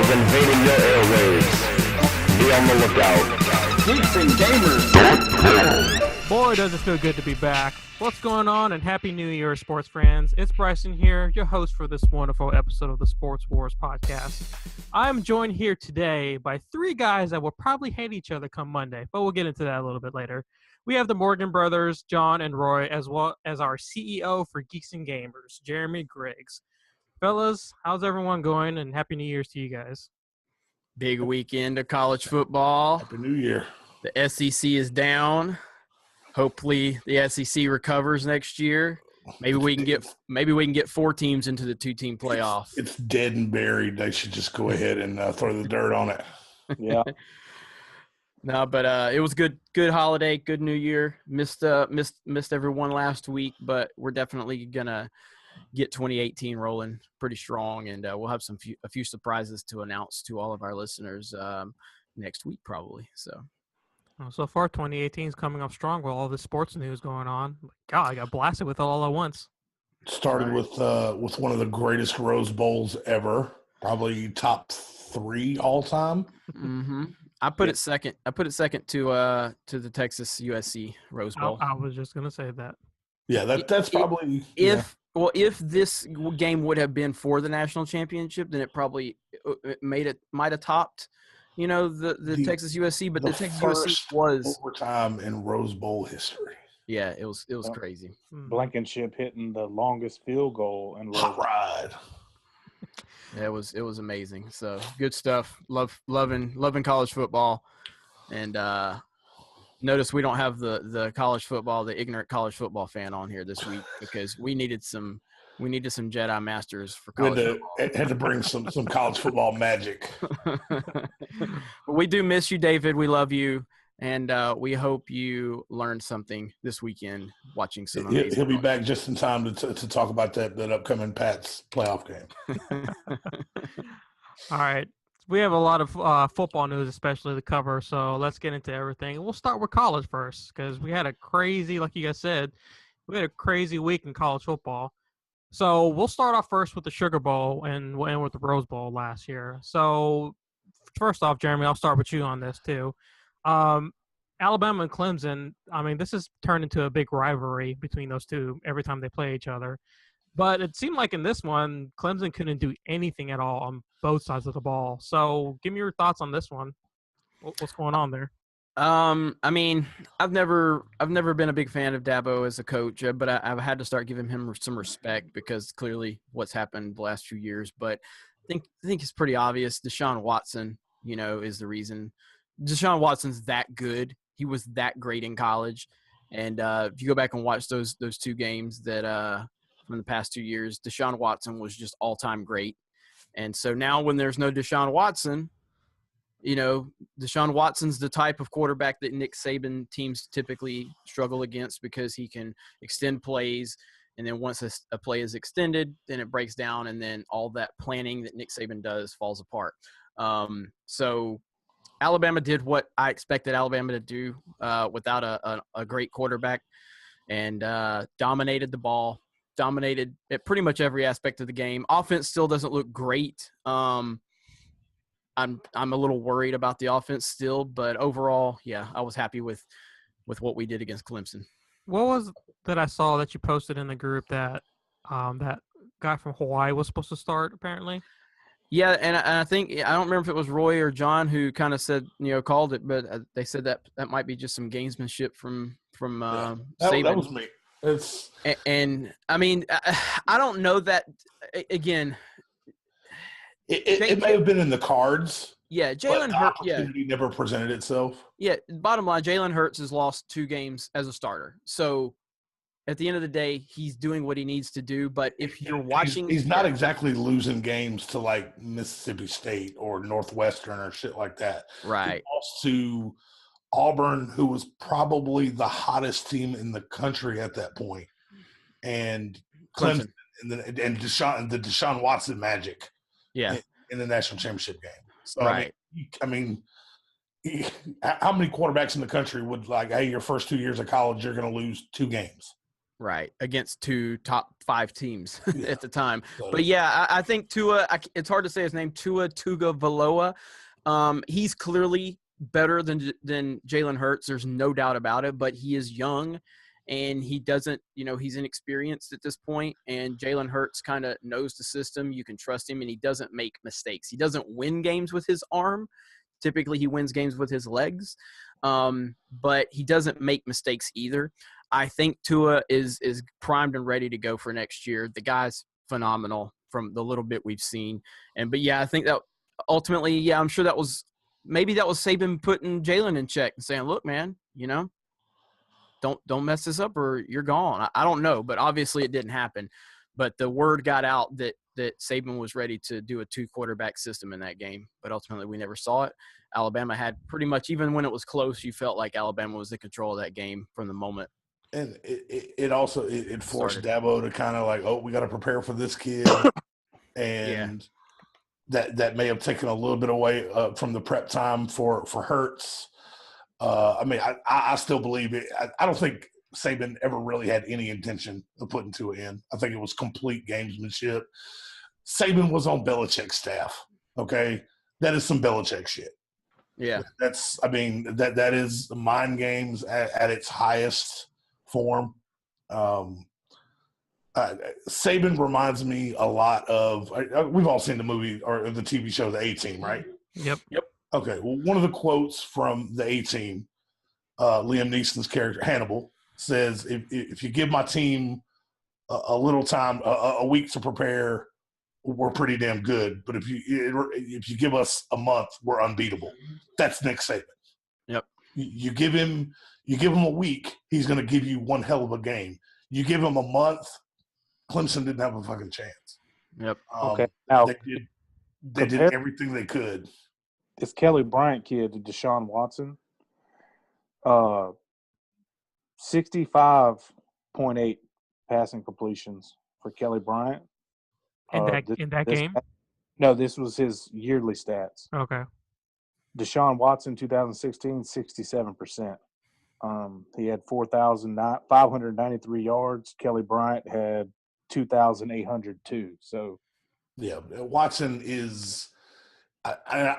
is invading your airwaves. Be on the lookout. Geeks and gamers. Boy, does it feel good to be back. What's going on, and Happy New Year, sports friends. It's Bryson here, your host for this wonderful episode of the Sports Wars podcast. I'm joined here today by three guys that will probably hate each other come Monday, but we'll get into that a little bit later. We have the Morgan brothers, John and Roy, as well as our CEO for Geeks and Gamers, Jeremy Griggs. Fellas, how's everyone going, and Happy New Year's to you guys. Big weekend of college football. Happy New Year. The SEC is down. Hopefully the SEC recovers next year. Maybe we can get 4 teams into the 2-team playoff. It's dead and buried. They should just go ahead and throw the dirt on it. Yeah. No, but it was good holiday, good New Year. Missed everyone last week, but we're definitely gonna get 2018 rolling pretty strong, and we'll have a few surprises to announce to all of our listeners next week probably. So far, 2018 is coming up strong with all this sports news going on. God, I got blasted with it all at once. Started with one of the greatest Rose Bowls ever, probably top 3 all time. Mm-hmm. I put it second. I put it second to the Texas USC Rose Bowl. I was just gonna say that. Yeah, that's probably if this game would have been for the national championship, then it might have topped, the Texas USC. But the Texas USC was overtime in Rose Bowl history. Yeah, it was crazy. Blankenship hitting the longest field goal in Rose Bowl. Ride. Yeah, it was amazing. So good stuff. Loving college football, and notice we don't have the ignorant college football fan on here this week because we needed some Jedi Masters for college football. Had to bring some college football magic. But we do miss you, David. We love you, and we hope you learned something this weekend watching some. He'll be back just in time to talk about that upcoming Pats playoff game. All right. We have a lot of football news, especially to cover, so let's get into everything. We'll start with college first because we had a crazy, like you guys said, we had a crazy week in college football. So we'll start off first with the Sugar Bowl and we'll end with the Rose Bowl last year. So first off, Jeremy, I'll start with you on this too. Alabama and Clemson, I mean, this has turned into a big rivalry between those two every time they play each other. But it seemed like in this one, Clemson couldn't do anything at all on both sides of the ball. So give me your thoughts on this one. What's going on there? I mean, I've never been a big fan of Dabo as a coach, but I've had to start giving him some respect because clearly what's happened the last few years. But I think it's pretty obvious. Deshaun Watson, is the reason. Deshaun Watson's that good. He was that great in college. And if you go back and watch those 2 games that from the past 2 years, Deshaun Watson was just all-time great. And so now when there's no Deshaun Watson, Deshaun Watson's the type of quarterback that Nick Saban teams typically struggle against because he can extend plays. And then once a play is extended, then it breaks down. And then all that planning that Nick Saban does falls apart. So Alabama did what I expected Alabama to do without a great quarterback and dominated the ball, dominated at pretty much every aspect of the game. Offense still doesn't look great. I'm a little worried about the offense still, but overall, yeah, I was happy with what we did against Clemson. What was that I saw that you posted in the group that that guy from Hawaii was supposed to start apparently? Yeah, and I think I don't remember if it was Roy or John who kind of said called it, but they said that might be just some gamesmanship from Saban. That was me. And I mean, I don't know that again. It may have been in the cards. Yeah, Jalen Hurts. Yeah, opportunity never presented itself. Yeah, bottom line, Jalen Hurts has lost 2 games as a starter. So at the end of the day, he's doing what he needs to do. But if you're watching, he's not exactly losing games to like Mississippi State or Northwestern or shit like that. Right. He lost to Auburn, who was probably the hottest team in the country at that point, and Clemson. And Deshaun Watson magic. Yeah. In the national championship game. So, right. I mean, how many quarterbacks in the country would like, hey, your first 2 years of college, you're going to lose 2 games? Right, against 2 top 5 teams Yeah. at the time. So, But yeah, I think Tua. It's hard to say his name. Tua Tagovailoa. He's clearly better than Jalen Hurts. There's no doubt about it. But he is young, and he doesn't. He's inexperienced at this point. And Jalen Hurts kind of knows the system. You can trust him, and he doesn't make mistakes. He doesn't win games with his arm. Typically, he wins games with his legs. But he doesn't make mistakes either. I think Tua is primed and ready to go for next year. The guy's phenomenal from the little bit we've seen. But yeah, I think that ultimately, yeah, I'm sure that was Saban putting Jalen in check and saying, look, man, don't mess this up or you're gone. I don't know, but obviously it didn't happen. But the word got out that Saban was ready to do a 2-quarterback system in that game. But ultimately we never saw it. Alabama had pretty much, even when it was close, you felt like Alabama was in control of that game from the moment. and it also forced Started. Dabo to kind of like, oh, we got to prepare for this kid, and that may have taken a little bit away from the prep time for Hurts. I mean, I still believe it. I don't think Saban ever really had any intention of putting Tua in. I think it was complete gamesmanship. Saban was on Belichick's staff. Okay, that is some Belichick shit. Yeah. That is mind games at its highest form. Saban reminds me a lot of. We've all seen the movie or the TV show The A-Team, right? Yep. Okay. Well, one of the quotes from The A-Team, Liam Neeson's character Hannibal says, "If you give my team a little time, a week to prepare, we're pretty damn good. But if you give us a month, we're unbeatable." That's Nick Saban. Yep. You give him a week, he's going to give you one hell of a game. You give him a month, Clemson didn't have a fucking chance. Yep. Okay. Now, they did everything they could. this Kelly Bryant kid, Deshaun Watson, 65.8 passing completions for Kelly Bryant. In that game? No, this was his yearly stats. Okay. Deshaun Watson, 2016, 67%. He had 4,593 yards. Kelly Bryant had 2,802. So, yeah, Watson is.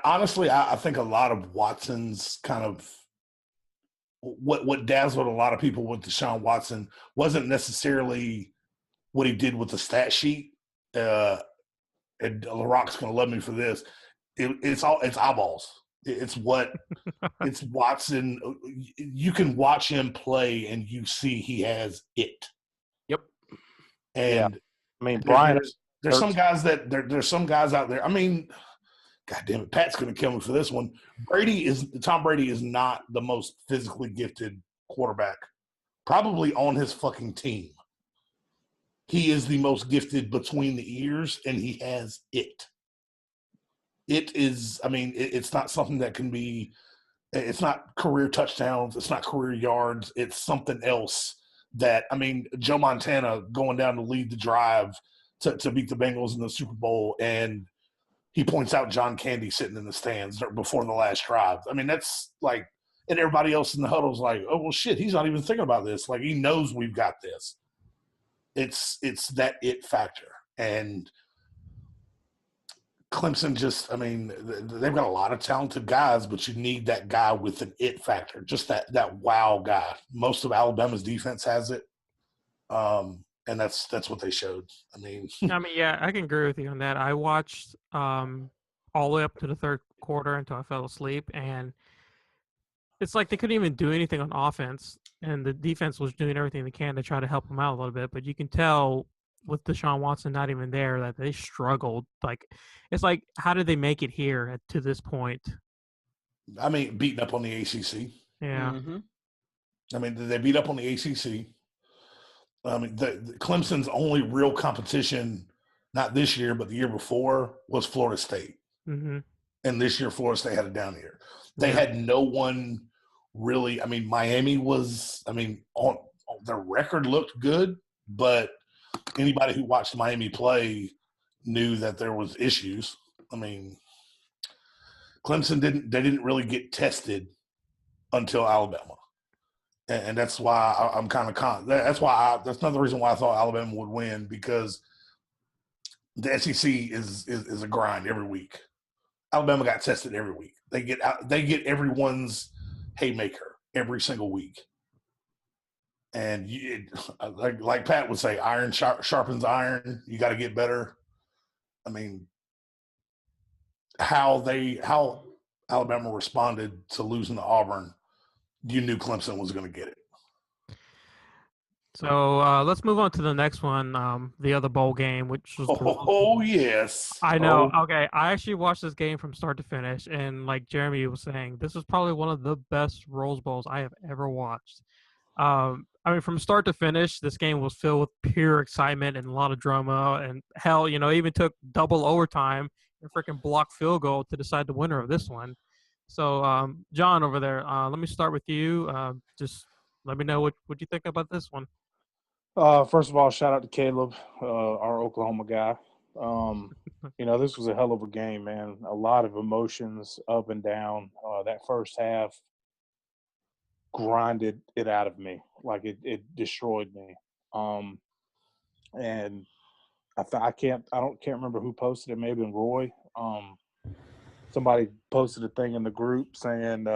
Honestly, I think a lot of Watson's kind of what dazzled a lot of people with Deshaun Watson wasn't necessarily what he did with the stat sheet. And LaRock's going to love me for this. It's eyeballs. It's Watson. You can watch him play and you see he has it. Yep. And I mean, Brian, there's some guys there's some guys out there. I mean, God damn it, Pat's going to kill me for this one. Tom Brady is not the most physically gifted quarterback, probably on his fucking team. He is the most gifted between the ears, and he has it. It is, I mean, it's not something that can be, it's not career touchdowns, it's not career yards, it's something else that, I mean, Joe Montana going down to lead the drive to beat the Bengals in the Super Bowl, and he points out John Candy sitting in the stands before the last drive. I mean, that's like, and everybody else in the huddle's like, oh, well, shit, he's not even thinking about this. Like, he knows we've got this. It's that it factor. And Clemson just, I mean, they've got a lot of talented guys, but you need that guy with an it factor, just that wow guy. Most of Alabama's defense has it. And that's what they showed. I mean, yeah, I can agree with you on that. I watched all the way up to the third quarter until I fell asleep, and it's like they couldn't even do anything on offense, and the defense was doing everything they can to try to help them out a little bit. But you can tell with Deshaun Watson not even there that they struggled. Like, it's like, how did they make it here to this point? I mean, beating up on the ACC. Yeah. Mm-hmm. I mean, they beat up on the ACC. I mean, the Clemson's only real competition, not this year, but the year before, was Florida State. Mm-hmm. And this year, Florida State had a down year. They had no one really. I mean, Miami was, I mean, on their record looked good, but anybody who watched Miami play knew that there was issues. I mean, Clemson didn't really get tested until Alabama. and that's why I'm kind of that's another reason why I thought Alabama would win, because the SEC is a grind every week. Alabama got tested every week. They get everyone's haymaker every single week, and like Pat would say, iron sharpens iron. You got to get better. I mean, how Alabama responded to losing to Auburn, you knew Clemson was going to get it. So let's move on to the next one, the other bowl game, which was Oh yes, I know. Okay, I actually watched this game from start to finish, and like Jeremy was saying, this was probably one of the best Rose Bowls I have ever watched. I mean, from start to finish, this game was filled with pure excitement and a lot of drama. And hell, even took double overtime and freaking blocked field goal to decide the winner of this one. So, John over there, let me start with you. Just let me know what you think about this one. First of all, shout out to Caleb, our Oklahoma guy. This was a hell of a game, man. A lot of emotions up and down. That first half grinded it out of me. Like it destroyed me. And I can't remember who posted it. Maybe Roy. Somebody posted a thing in the group saying,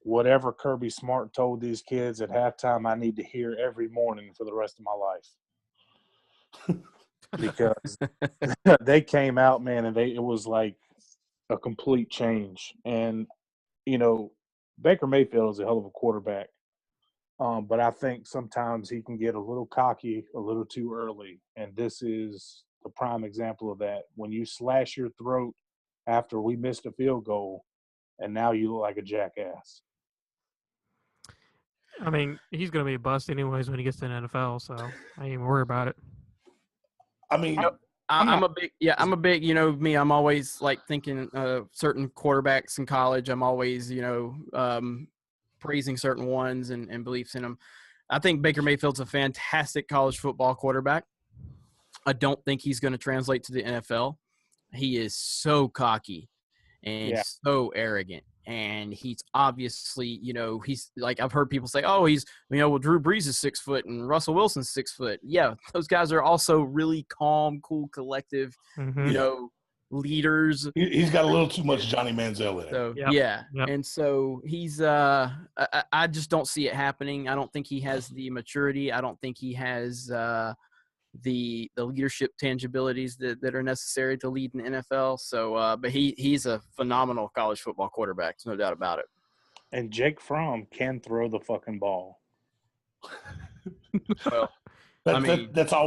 whatever Kirby Smart told these kids at halftime, I need to hear every morning for the rest of my life. Because they came out, man, and it was like a complete change. And, Baker Mayfield is a hell of a quarterback. But I think sometimes he can get a little cocky a little too early. And this is the prime example of that. When you slash your throat after we missed a field goal, and now you look like a jackass. I mean, he's going to be a bust anyways when he gets to the NFL, so I ain't even worry about it. I mean, I'm a big, me, I'm always like thinking certain quarterbacks in college. I'm always, praising certain ones and beliefs in them. I think Baker Mayfield's a fantastic college football quarterback. I don't think he's going to translate to the NFL. He is so cocky and so arrogant. And he's obviously, he's like, I've heard people say, oh, he's, well, Drew Brees is 6 foot and Russell Wilson's 6 foot. Yeah, those guys are also really calm, cool, collective, leaders. He's got a little too much Johnny Manziel in it. So, yeah. And so he's I just don't see it happening. I don't think he has the maturity. I don't think he has the leadership tangibilities that are necessary to lead in the NFL. So, but he's a phenomenal college football quarterback. There's no doubt about it. And Jake Fromm can throw the fucking ball. Well, that's a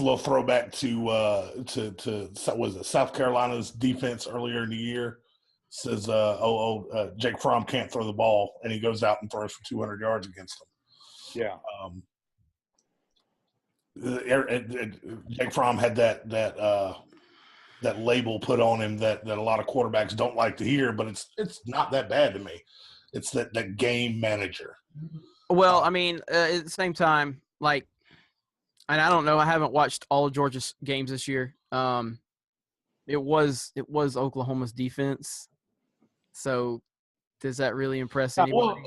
little throwback to was it South Carolina's defense earlier in the year. Says Jake Fromm can't throw the ball, and he goes out and throws for 200 yards against them. Yeah. Jake Fromm had that label put on him that a lot of quarterbacks don't like to hear, but it's not that bad to me. It's that game manager. Well, I mean, at the same time, like, and I don't know, I haven't watched all of Georgia's games this year. It was Oklahoma's defense. So does that really impress anybody? Well,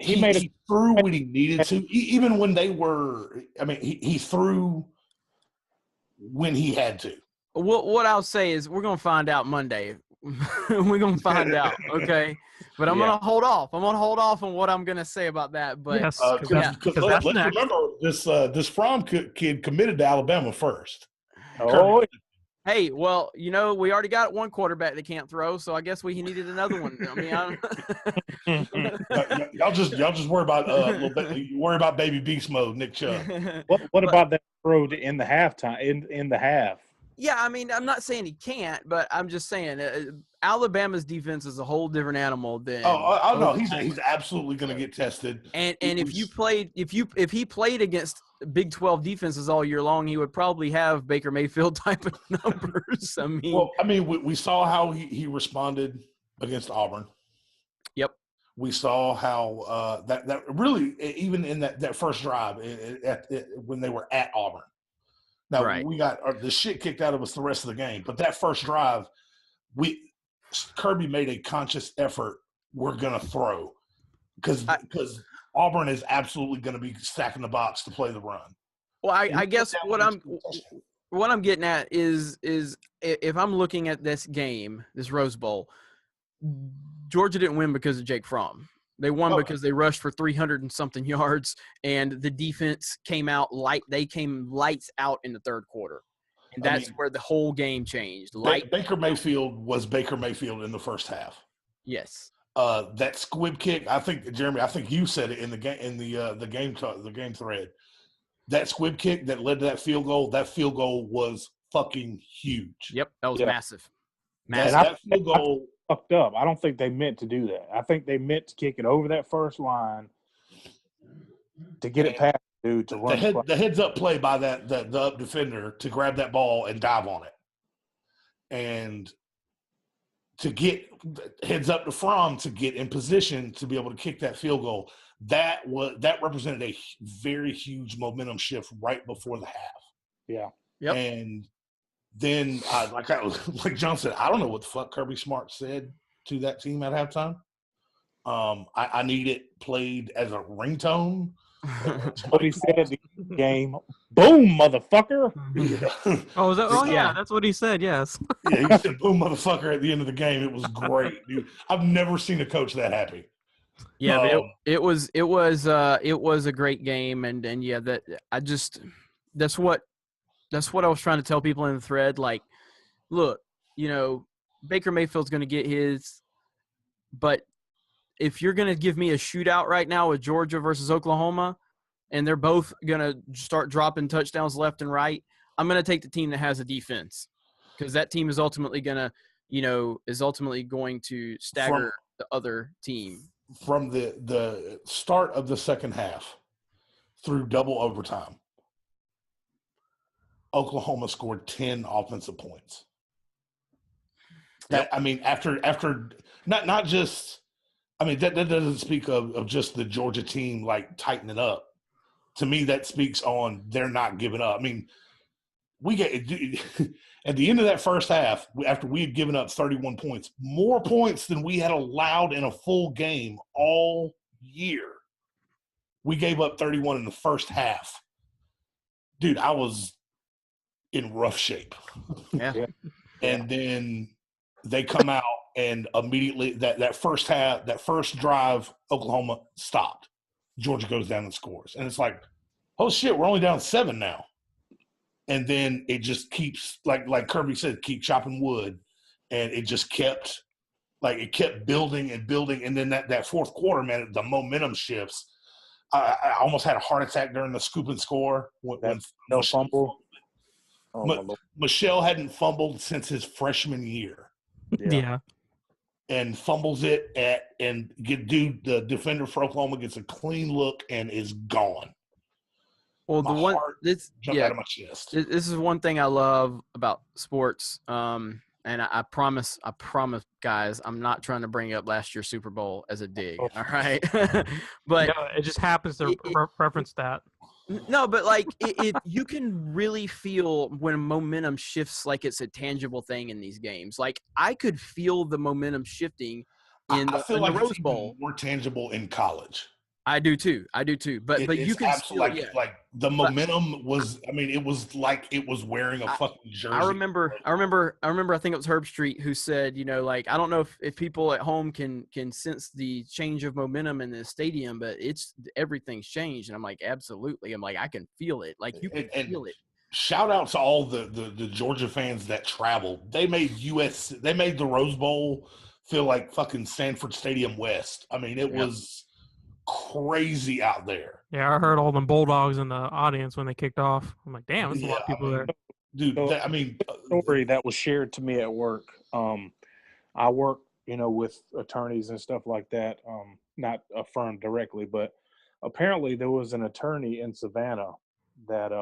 he threw when he needed to. Even when they were, he threw when he had to. What I'll say is we're going to find out Monday. We're going to find out, okay? But I'm going to hold off. I'm going to hold off on what I'm going to say about that. But yes, let's remember this Fromm kid committed to Alabama first. Oh, hey, well, we already got one quarterback that can't throw, so I guess we needed another one. Y'all just worry about baby beast mode, Nick Chubb. What about that throw in the halftime in the half? Yeah, I mean, I'm not saying he can't, but I'm just saying Alabama's defense is a whole different animal than. Oh no, he's absolutely going to get tested. And if he played against Big 12 defenses all year long, he would probably have Baker Mayfield type of numbers. We saw how he responded against Auburn. Yep. We saw how that really, even in that first drive when they were at Auburn. Now, we got the shit kicked out of us the rest of the game. But that first drive, Kirby made a conscious effort we're gonna throw because Auburn is absolutely gonna be stacking the box to play the run. Well, I And guess that what was I'm a touchdown. what I'm getting at is if I'm looking at this game, this Rose Bowl, Georgia didn't win because of Jake Fromm. They won Okay. because they rushed for 300 and something yards, and the defense came out they came lights out in the third quarter, and I that's mean, where the whole game changed. Baker Mayfield was Baker Mayfield in the first half. Yes. That squib kick, I think, Jeremy, I think you said it in the game the game thread. That squib kick that led to that field goal was fucking huge. Yep, that was Yeah. massive. That, Massive. that field goal, Fucked up. I don't think they meant to do that. I think they meant to kick it over that first line to get it past the dude to run the play. the heads up play by the up defender to grab that ball and dive on it, and to get heads up to Fromm to get in position to be able to kick that field goal. That represented a very huge momentum shift right before the half. Yeah. Yep. And then, like John said, I don't know what the fuck Kirby Smart said to that team at halftime. I need it played as a ringtone. What he said at the game. Boom, motherfucker. Oh, is that? Oh, yeah, that's what he said. Yes. Yeah, he said "boom, motherfucker" at the end of the game. It was great, dude. I've never seen a coach that happy. Yeah, but it was a great game, and yeah, that's what I was trying to tell people in the thread. Like, look, Baker Mayfield's going to get his, but if you're going to give me a shootout right now with Georgia versus Oklahoma, and they're both going to start dropping touchdowns left and right, I'm going to take the team that has a defense, because that team is ultimately going to stagger the other team. From the start of the second half through double overtime, Oklahoma scored 10 offensive points. That, I mean, after not just, I mean, that doesn't speak of just the Georgia team like tightening up. To me, that speaks on they're not giving up. I mean, we get at the end of that first half, after we had given up 31 points, more points than we had allowed in a full game all year. We gave up 31 in the first half. Dude, I was in rough shape. Yeah. And then they come out and immediately that first half, that first drive, Oklahoma stopped. Georgia goes down and scores. And it's like, oh shit, we're only down 7 now. And then it just keeps, like Kirby said, keep chopping wood. And it just kept building and building. And then that fourth quarter, man, the momentum shifts. I almost had a heart attack during the scoop and score. When no fumble. Oh, my Lord. Michelle hadn't fumbled since his freshman year. Yeah. And fumbles it the defender for Oklahoma gets a clean look and is gone. Well, Jumped out of my chest. This is one thing I love about sports. And I promise, guys, I'm not trying to bring up last year's Super Bowl as a dig. All right, but it just happens to reference that. No, but like you can really feel when momentum shifts, like it's a tangible thing in these games. Like I could feel the momentum shifting in the Rose Bowl. More tangible in college. I do too. But you can still, like the momentum was. I mean, it was like it was wearing a fucking jersey. I remember. I think it was Herb Street who said, like, I don't know if people at home can sense the change of momentum in the stadium, but everything's changed. And I'm like, absolutely. I'm like, I can feel it. Like you can feel it. Shout out to all the Georgia fans that traveled. They made the Rose Bowl feel like fucking Sanford Stadium West. I mean, it was crazy out there. Yeah, I heard all them Bulldogs in the audience when they kicked off. I'm like, damn, there's a lot of people there. Dude, story that was shared to me at work. I work, with attorneys and stuff like that. Not a firm directly, but apparently there was an attorney in Savannah that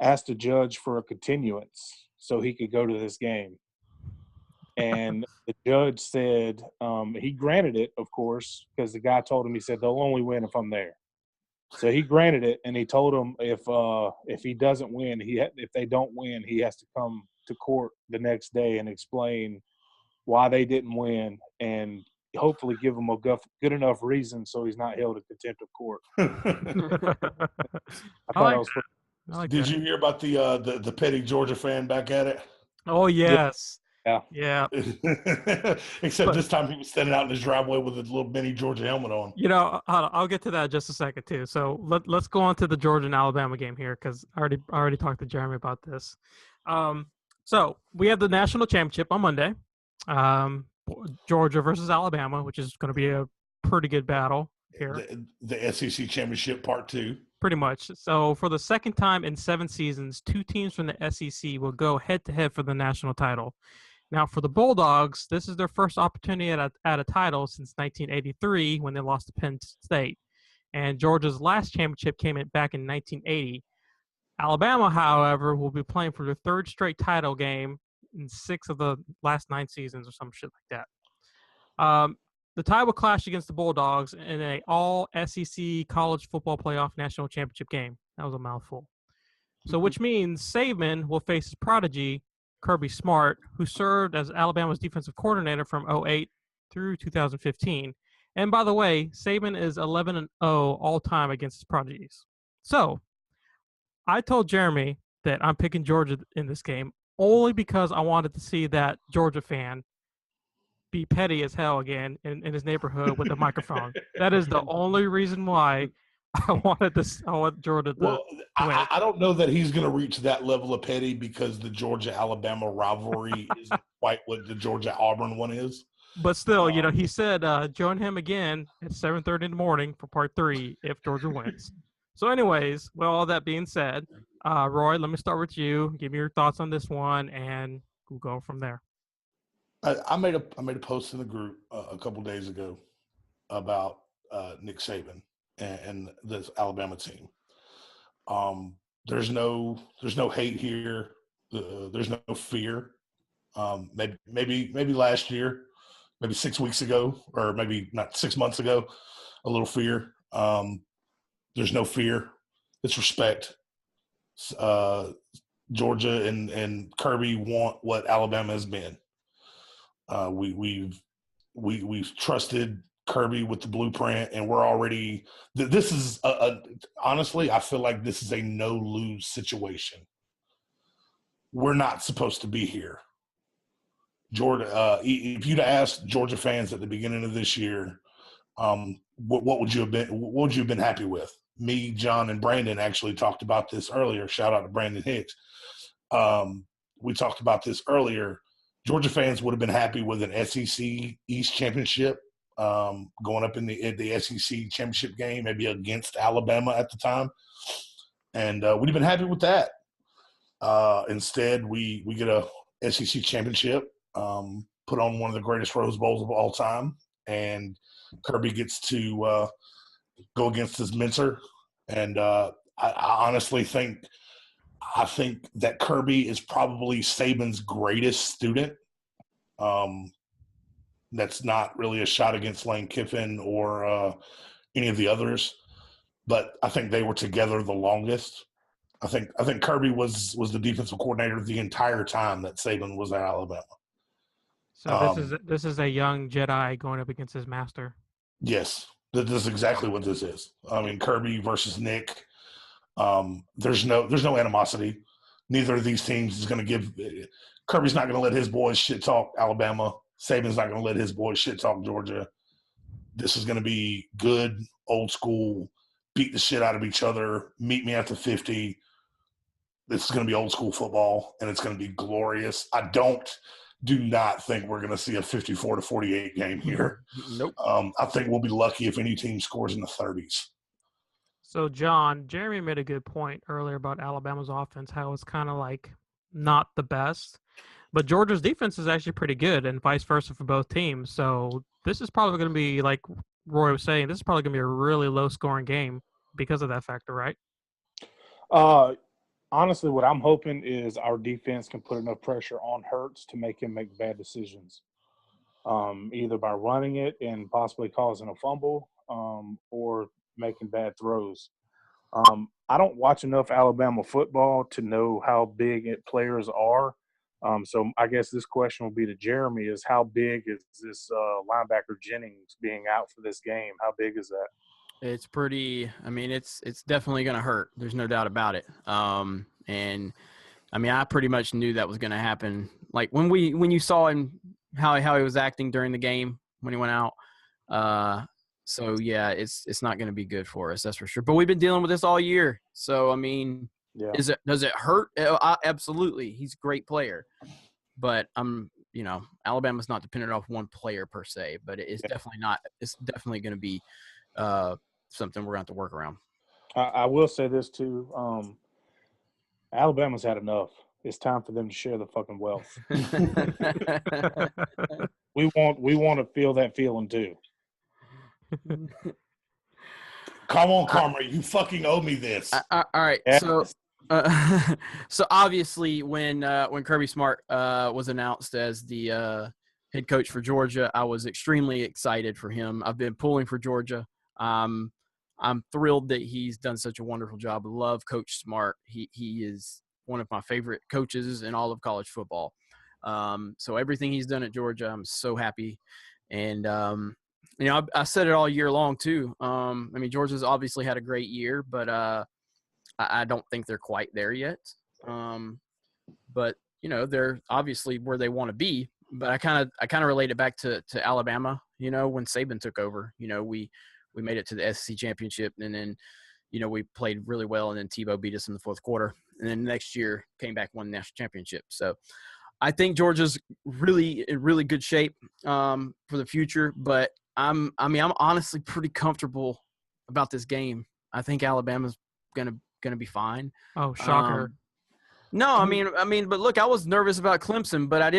asked a judge for a continuance so he could go to this game. And the judge said he granted it, of course, because the guy told him, he said, they'll only win if I'm there. So he granted it, and he told him if he doesn't win, if they don't win, he has to come to court the next day and explain why they didn't win and hopefully give him a good enough reason so he's not held in contempt of court. I I thought like that was that. I like Did that. you hear about the petty Georgia fan back at it? Oh yes. Yeah. Yeah. Except But- this time he was standing out in his driveway with a little mini Georgia helmet on. You know, I'll get to that in just a second too. So let's go on to the Georgia and Alabama game here because I already talked to Jeremy about this. So we have the national championship on Monday, Georgia versus Alabama, which is going to be a pretty good battle here. The SEC championship part 2. Pretty much. So for the second time in 7 seasons, 2 teams from the SEC will go head to head for the national title. Now, for the Bulldogs, this is their first opportunity at a title since 1983 when they lost to Penn State. And Georgia's last championship came back in 1980. Alabama, however, will be playing for their 3rd straight title game in 6 of the last 9 seasons or some shit like that. The tie will clash against the Bulldogs in a all-SEC college football playoff national championship game. That was a mouthful. So which means Saban will face his prodigy, Kirby Smart, who served as Alabama's defensive coordinator from 2008 through 2015. And by the way, Saban is 11-0 all-time against his prodigies. So I told Jeremy that I'm picking Georgia in this game only because I wanted to see that Georgia fan be petty as hell again in his neighborhood with a microphone. That is the only reason why I want Georgia to Well, win. I don't know that he's going to reach that level of petty because the Georgia-Alabama rivalry isn't quite what the Georgia-Auburn one is. But still, he said join him again at 7:30 in the morning for part 3 if Georgia wins. So anyways, well, all that being said, Roy, let me start with you. Give me your thoughts on this one, and we'll go from there. I made a post in the group a couple days ago about Nick Saban and this Alabama team. There's no hate here. There's no fear. Maybe last year, maybe 6 weeks ago, or maybe not 6 months ago, a little fear. There's no fear. It's respect. Georgia and Kirby want what Alabama has been. We've trusted Kirby with the blueprint, and we're already. This is honestly, I feel like this is a no-lose situation. We're not supposed to be here. Georgia. If you'd asked Georgia fans at the beginning of this year, what would you have been? What would you have been happy with? Me, John, and Brandon actually talked about this earlier. Shout out to Brandon Hicks. We talked about this earlier. Georgia fans would have been happy with an SEC East championship, going up in the SEC championship game, maybe against Alabama at the time, and we'd have been happy with that. Instead, we get a SEC championship, put on one of the greatest Rose Bowls of all time, and Kirby gets to go against his mentor. And I honestly think that Kirby is probably Saban's greatest student. That's not really a shot against Lane Kiffin or any of the others, but I think they were together the longest. I think Kirby was the defensive coordinator the entire time that Saban was at Alabama. So this is a young Jedi going up against his master. Yes, this is exactly what this is. I mean, Kirby versus Nick. There's no animosity. Neither of these teams is going to give. Kirby's not going to let his boys shit talk Alabama. Saban's not going to let his boys shit talk Georgia. This is going to be good, old school, beat the shit out of each other, meet me at the 50. This is going to be old school football, and it's going to be glorious. I do not think we're going to see a 54-48 game here. Nope. I think we'll be lucky if any team scores in the 30s. So, John, Jeremy made a good point earlier about Alabama's offense, how it's kind of like not the best. But Georgia's defense is actually pretty good, and vice versa for both teams. So this is probably going to be, like Roy was saying, this is probably going to be a really low-scoring game because of that factor, right? Honestly, what I'm hoping is our defense can put enough pressure on Hurts to make him make bad decisions, either by running it and possibly causing a fumble or making bad throws. I don't watch enough Alabama football to know how big players are, So I guess this question will be to Jeremy: is how big is this linebacker Jennings being out for this game? How big is that? It's pretty. I mean, it's definitely going to hurt. There's no doubt about it. And I mean, I pretty much knew that was going to happen. Like when you saw him how he was acting during the game when he went out. So yeah, it's not going to be good for us. That's for sure. But we've been dealing with this all year. So I mean, Yeah. does it hurt? Absolutely. He's a great player. But Alabama's not dependent off one player per se. But it's definitely not. It's definitely going to be something we're going to have to work around. I will say this too. Alabama's had enough. It's time for them to share the fucking wealth. We want to feel that feeling too. Come on, Carmer, you fucking owe me this. All right, Yes. So obviously when Kirby Smart was announced as the head coach for Georgia, I was extremely excited for him. I've been pulling for Georgia. I'm thrilled that he's done such a wonderful job. Love Coach Smart. He is one of my favorite coaches in all of college football. So everything he's done at Georgia, I'm so happy. And I said it all year long too. I mean, Georgia's obviously had a great year, but I don't think they're quite there yet. But they're obviously where they want to be. But I kind of relate it back to Alabama. When Saban took over, we made it to the SEC championship, and then we played really well, and then Tebow beat us in the fourth quarter, and then next year came back, won the national championship. So I think Georgia's really in really good shape for the future. But I'm honestly pretty comfortable about this game. I think Alabama's gonna be fine. Oh, shocker. No, I mean, but look, I was nervous about Clemson, but I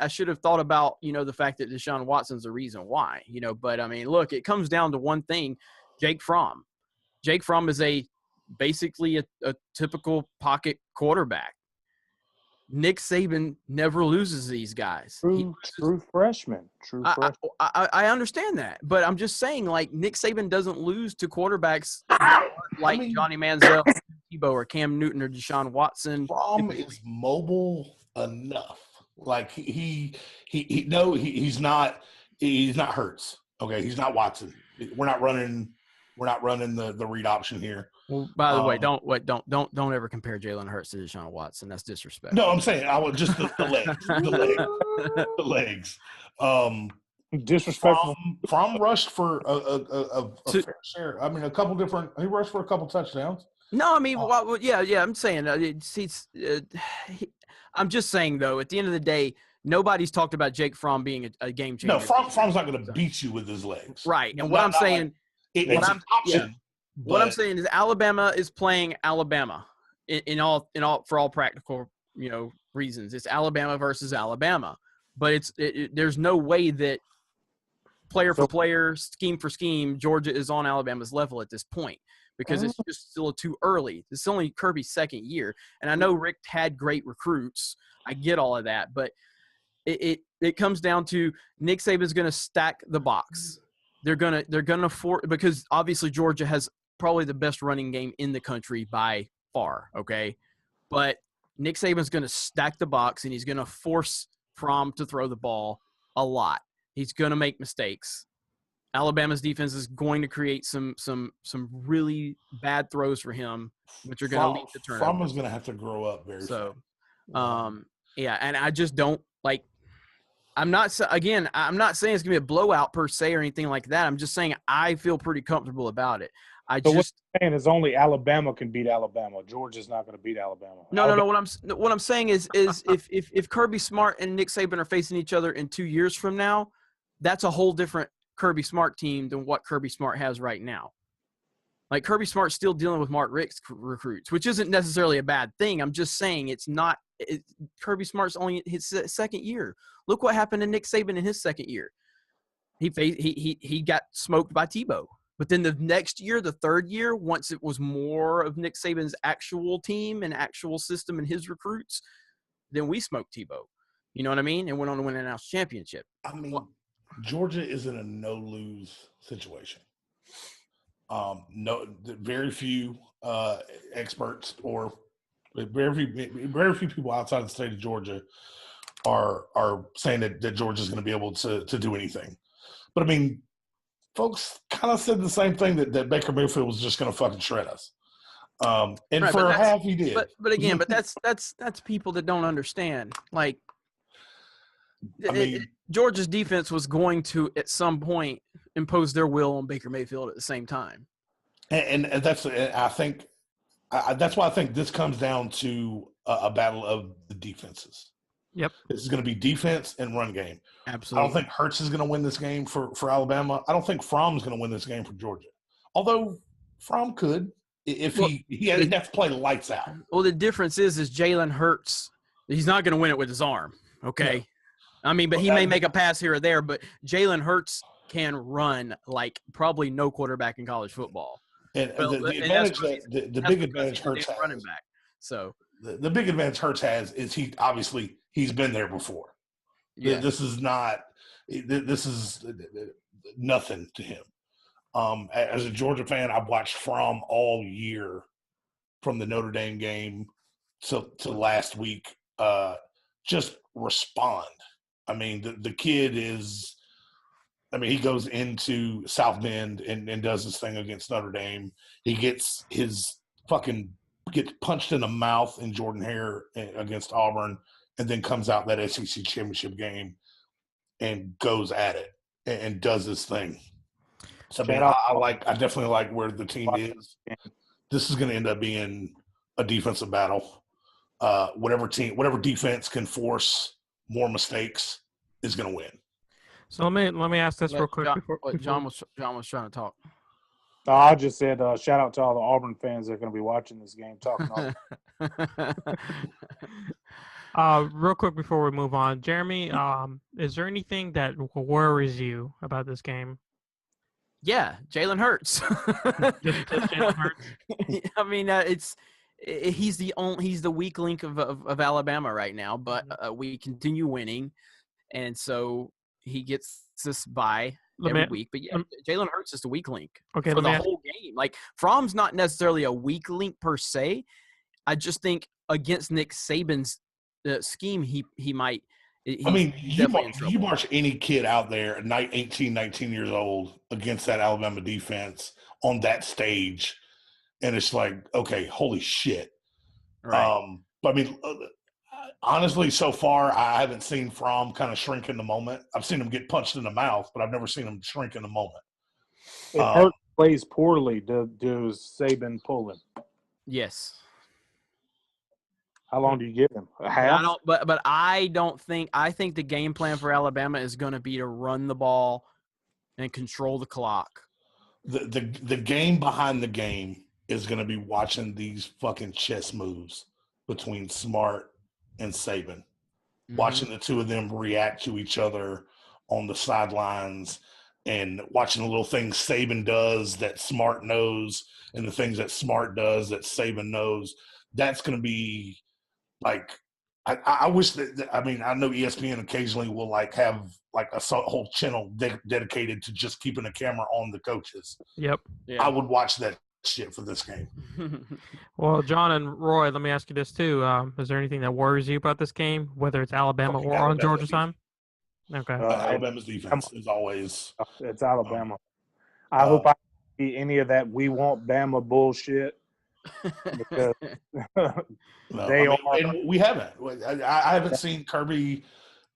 should have thought about, the fact that Deshaun Watson's the reason why, but I mean, look, it comes down to one thing, Jake Fromm. Jake Fromm is basically a typical pocket quarterback. Nick Saban never loses these guys. True freshman. I understand that, but I'm just saying, like, Nick Saban doesn't lose to quarterbacks like Johnny Manziel, Tebow, or Cam Newton, or Deshaun Watson. Fromm is mobile enough. Like he's not Hurts. Okay, he's not Watson. We're not running the read option here. Well, by the way, don't ever compare Jalen Hurts to Deshaun Watson. That's disrespectful. No, I'm saying I would just the legs. Disrespectful. Fromm rushed for a fair share. I mean, he rushed for a couple touchdowns. No, I mean, yeah. I'm saying I'm just saying, though, at the end of the day, nobody's talked about Jake Fromm being a game changer. No, Fromm's not going to beat you with his legs. Right. And what I'm saying – it's an option. What I'm saying is Alabama is playing Alabama in all for all practical reasons. It's Alabama versus Alabama, but there's no way that player for player, scheme for scheme, Georgia is on Alabama's level at this point because it's just still too early. It's only Kirby's second year, and I know Rick had great recruits. I get all of that, but it comes down to Nick Saban's going to stack the box. They're gonna because obviously Georgia has probably the best running game in the country by far, okay? But Nick Saban's going to stack the box, and he's going to force Fromm to throw the ball a lot. He's going to make mistakes. Alabama's defense is going to create some really bad throws for him, which are going to lead to turnovers. Fromm is going to have to grow up very so. fast. Yeah, and I just don't like. I'm not saying it's going to be a blowout per se or anything like that. I'm just saying I feel pretty comfortable about it. What I'm saying is only Alabama can beat Alabama. Georgia's not going to beat Alabama. No. What I'm saying is if Kirby Smart and Nick Saban are facing each other in 2 years from now, that's a whole different Kirby Smart team than what Kirby Smart has right now. Like Kirby Smart's still dealing with Mark Richt's recruits, which isn't necessarily a bad thing. I'm just saying it's not. Kirby Smart's only his second year. Look what happened to Nick Saban in his second year. He got smoked by Tebow. But then the next year, the third year, once it was more of Nick Saban's actual team and actual system and his recruits, then we smoked Tebow. You know what I mean? And went on to win a national championship. I mean, Georgia is in a no-lose situation. Very few experts or Very few people outside of the state of Georgia are saying that Georgia's going to be able to do anything. But I mean, folks kind of said the same thing that Baker Mayfield was just going to fucking shred us. And Right, for half he did. But again, that's people that don't understand. Like, I mean, Georgia's defense was going to at some point impose their will on Baker Mayfield at the same time. and that's I think that's why I think this comes down to a battle of the defenses. Yep. This is going to be defense and run game. Absolutely. I don't think Hurts is going to win this game for Alabama. I don't think Fromm's going to win this game for Georgia. Although Fromm could if he'd have to play lights out. Well, the difference is Jalen Hurts. He's not going to win it with his arm. Okay. Yeah. I mean, but he may make a pass here or there, but Jalen Hurts can run like probably no quarterback in college football. And the advantage the big advantage Hurts has. Running back. So the big advantage Hurts has is he's been there before. Yeah. This is nothing to him. As a Georgia fan, I've watched Fromm all year from the Notre Dame game to last week. Just respond. I mean, the kid is – I mean, he goes into South Bend and does his thing against Notre Dame. He gets punched in the mouth in Jordan-Hare against Auburn and then comes out that SEC championship game and goes at it and does his thing. So, I mean, I definitely like where the team is. This is going to end up being a defensive battle. Whatever defense can force more mistakes is going to win. So let me ask this real quick. John was trying to talk. I just said shout out to all the Auburn fans that are going to be watching this game. Talking real quick before we move on, Jeremy, is there anything that worries you about this game? Yeah, Jalen Hurts. just Jalen Hurts. I mean, he's the weak link of Alabama right now, but we continue winning, and so he gets us by every week. But yeah, Jalen Hurts is the weak link for the whole game. Like, Fromm's not necessarily a weak link per se. I just think against Nick Saban's scheme, he might. I mean, you march any kid out there at 18, 19 years old against that Alabama defense on that stage, and it's like, okay, holy shit. Right. But I mean, honestly, so far, I haven't seen Fromm kind of shrink in the moment. I've seen him get punched in the mouth, but I've never seen him shrink in the moment. If Hurts plays poorly, does Saban pull him? Yes. How long do you give him? A half? But I don't think – I think the game plan for Alabama is going to be to run the ball and control the clock. The game behind the game is going to be watching these fucking chess moves between Smart and Saban. Mm-hmm. Watching the two of them react to each other on the sidelines and watching the little things Saban does that Smart knows and the things that Smart does that Saban knows. That's going to be – like, I wish that I mean, I know ESPN occasionally will like have like a whole channel dedicated to just keeping a camera on the coaches. Yep. Yeah. I would watch that shit for this game. Well, John and Roy, let me ask you this too. Is there anything that worries you about this game, whether it's Alabama or on Georgia time? Okay. Alabama's defense is always. It's Alabama. I hope I see any of that "we want Bama" bullshit. Because we haven't. I haven't seen Kirby,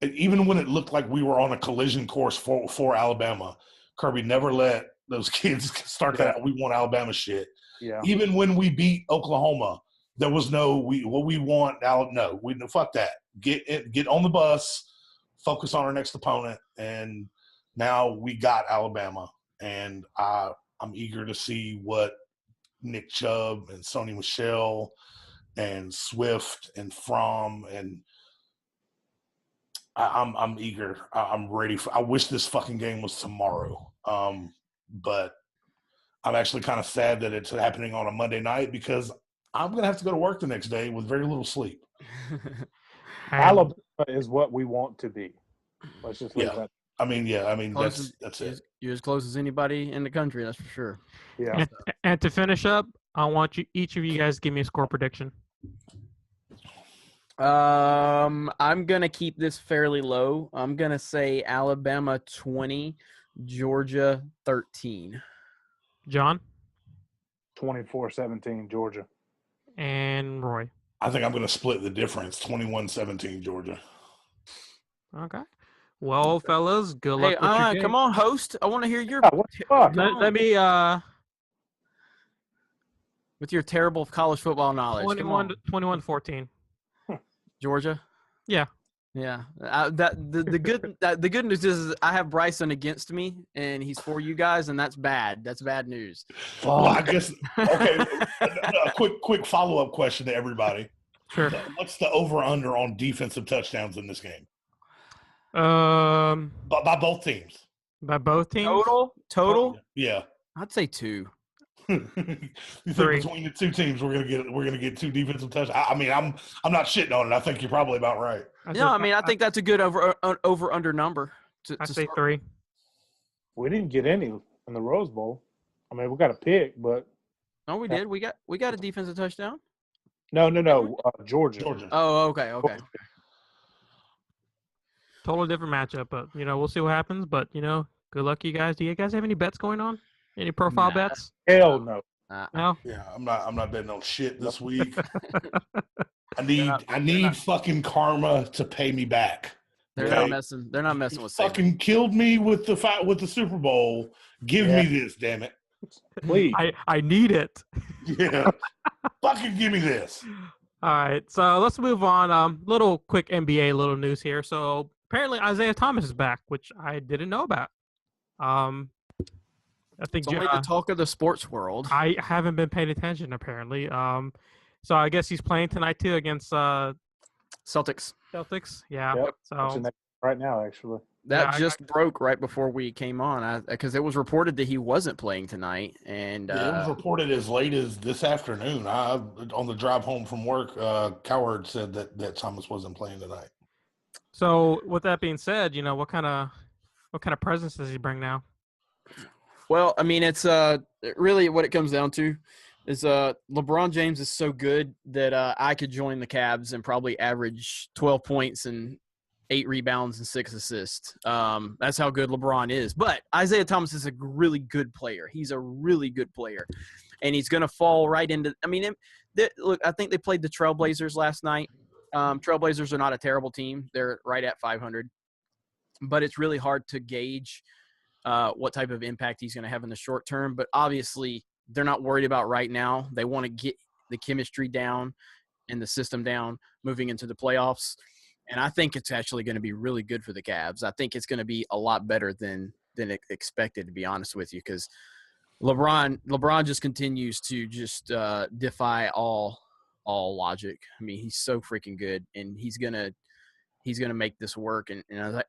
even when it looked like we were on a collision course for Alabama. Kirby never let those kids start that "we want Alabama" shit. Yeah. Even when we beat Oklahoma, there was no we want no, we fuck that. Get on the bus, focus on our next opponent, and now we got Alabama, and I'm eager to see what Nick Chubb and Sony Michel and Swift and Fromm and I'm eager. I'm ready I wish this fucking game was tomorrow. But I'm actually kind of sad that it's happening on a Monday night because I'm going to have to go to work the next day with very little sleep. Alabama is what we want to be. Let's just leave that. I mean, that's it. You're as close as anybody in the country, that's for sure. Yeah. And to finish up, I want each of you guys to give me a score prediction. I'm gonna keep this fairly low. I'm gonna say Alabama 20, Georgia 13. John 24-17 Georgia. and Roy. I think I'm going to split the difference. 21-17 Georgia. Okay. Well, fellas, good Hey, luck with your game. come on, host. I want to hear your Yeah, what the fuck? Let me with your terrible college football knowledge. 21-14. Georgia. Yeah. Yeah. The good news is I have Bryson against me, and he's for you guys, and that's bad. That's bad news. Well, I guess okay. A quick follow up question to everybody. Sure. What's the over under on defensive touchdowns in this game? By both teams. By both teams. Total. Yeah. I'd say 2. You think 3. between the two teams we're gonna get 2 defensive touchdowns? I mean, I'm not shitting on it. I think you're probably about right. No, I mean I think that's a good over under number. I say 3. We didn't get any in the Rose Bowl. I mean, we got a pick, but No, we did. We got a defensive touchdown. no, Georgia. Georgia. Oh, okay. Totally different matchup, but we'll see what happens. But good luck, you guys. Do you guys have any bets going on? Any profile Nah. bets? Hell no. No. Yeah, I'm not betting on shit this week. I need fucking karma to pay me back. They're Okay? not messing. They're not messing with Saban. Fucking killed me with the fight with the Super Bowl. Give me this, damn it. Please. I need it. Yeah. Fucking give me this. All right, so let's move on. Little quick NBA little news here. So apparently Isaiah Thomas is back, which I didn't know about. I think It's only the talk of the sports world. I haven't been paying attention apparently. So I guess he's playing tonight too against Celtics. Celtics. Yeah. Yep. So Watching that right now, actually. That Yeah, just broke right before we came on because it was reported that he wasn't playing tonight. And It was reported as late as this afternoon. On the drive home from work, Coward said that Thomas wasn't playing tonight. So with that being said, what kind of presence does he bring now? well, I mean, it's really what it comes down to is LeBron James is so good that I could join the Cavs and probably average 12 points and 8 rebounds and 6 assists. That's how good LeBron is. But Isaiah Thomas is a really good player. He's a really good player. And he's going to fall right into – I mean, look, I think they played the Trailblazers last night. Trailblazers are not a terrible team. They're right at 500. But it's really hard to gauge what type of impact he's going to have in the short term. But obviously, they're not worried about right now. They want to get the chemistry down and the system down moving into the playoffs. And I think it's actually going to be really good for the Cavs. I think it's going to be a lot better than expected, to be honest with you, because LeBron just continues to just defy all logic. I mean, he's so freaking good, and he's gonna make this work. And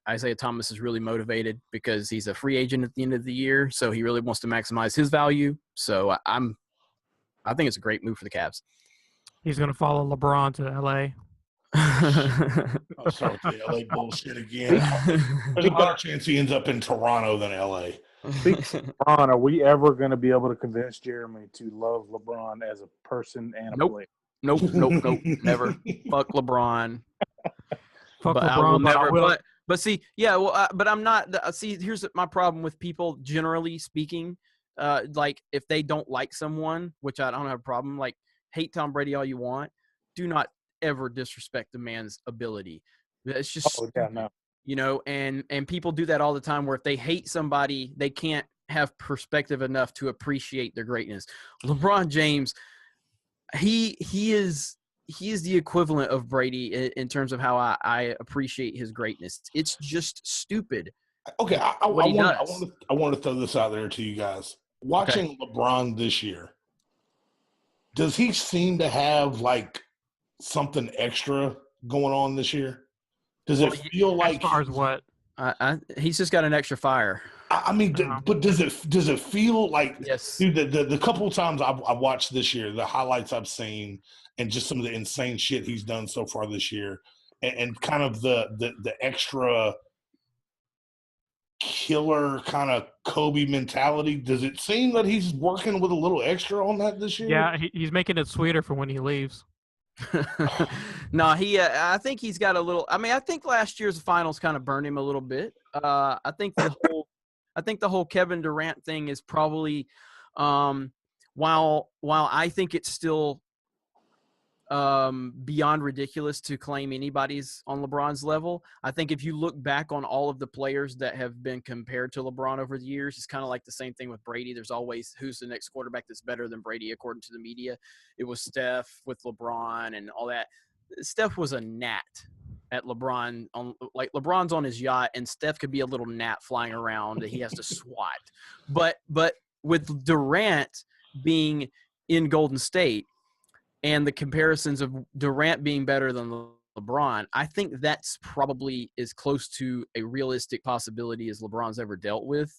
Isaiah Thomas is really motivated because he's a free agent at the end of the year, so he really wants to maximize his value. So I think it's a great move for the Cavs. He's going to follow LeBron to L.A. I'll start with the LA bullshit again. There's a better chance he ends up in Toronto than LA. LeBron, are we ever going to be able to convince Jeremy to love LeBron as a person and a Nope. player? Nope, never. Fuck LeBron. Fuck But LeBron, I will but I never. will. But see, yeah. Well, but I'm not. See, here's my problem with people. Generally speaking, like if they don't like someone, which I don't have a problem. Like hate Tom Brady all you want, do not ever disrespect the man's ability. It's just Yeah, no. and people do that all the time. Where if they hate somebody, they can't have perspective enough to appreciate their greatness. LeBron James, he is the equivalent of Brady in terms of how I appreciate his greatness. It's just stupid. Okay, I What he want to throw this out there to you guys. Watching LeBron this year, does he seem to have like something extra going on this year? Does it feel like As far as what? He's just got an extra fire. I mean, but does it feel like Yes. dude, the couple of times I've watched this year, the highlights I've seen, and just some of the insane shit he's done so far this year, and kind of the extra killer kind of Kobe mentality. Does it seem that he's working with a little extra on that this year? Yeah, he's making it sweeter for when he leaves. No, I think he's got a little. I mean, I think last year's finals kind of burned him a little bit. I think the whole Kevin Durant thing is probably, while I think it's still beyond ridiculous to claim anybody's on LeBron's level. I think if you look back on all of the players that have been compared to LeBron over the years, it's kind of like the same thing with Brady. There's always who's the next quarterback that's better than Brady according to the media. It was Steph with LeBron and all that. Steph was a gnat at LeBron. LeBron's on his yacht, and Steph could be a little gnat flying around that he has to swat. But with Durant being in Golden State, and the comparisons of Durant being better than LeBron, I think that's probably as close to a realistic possibility as LeBron's ever dealt with.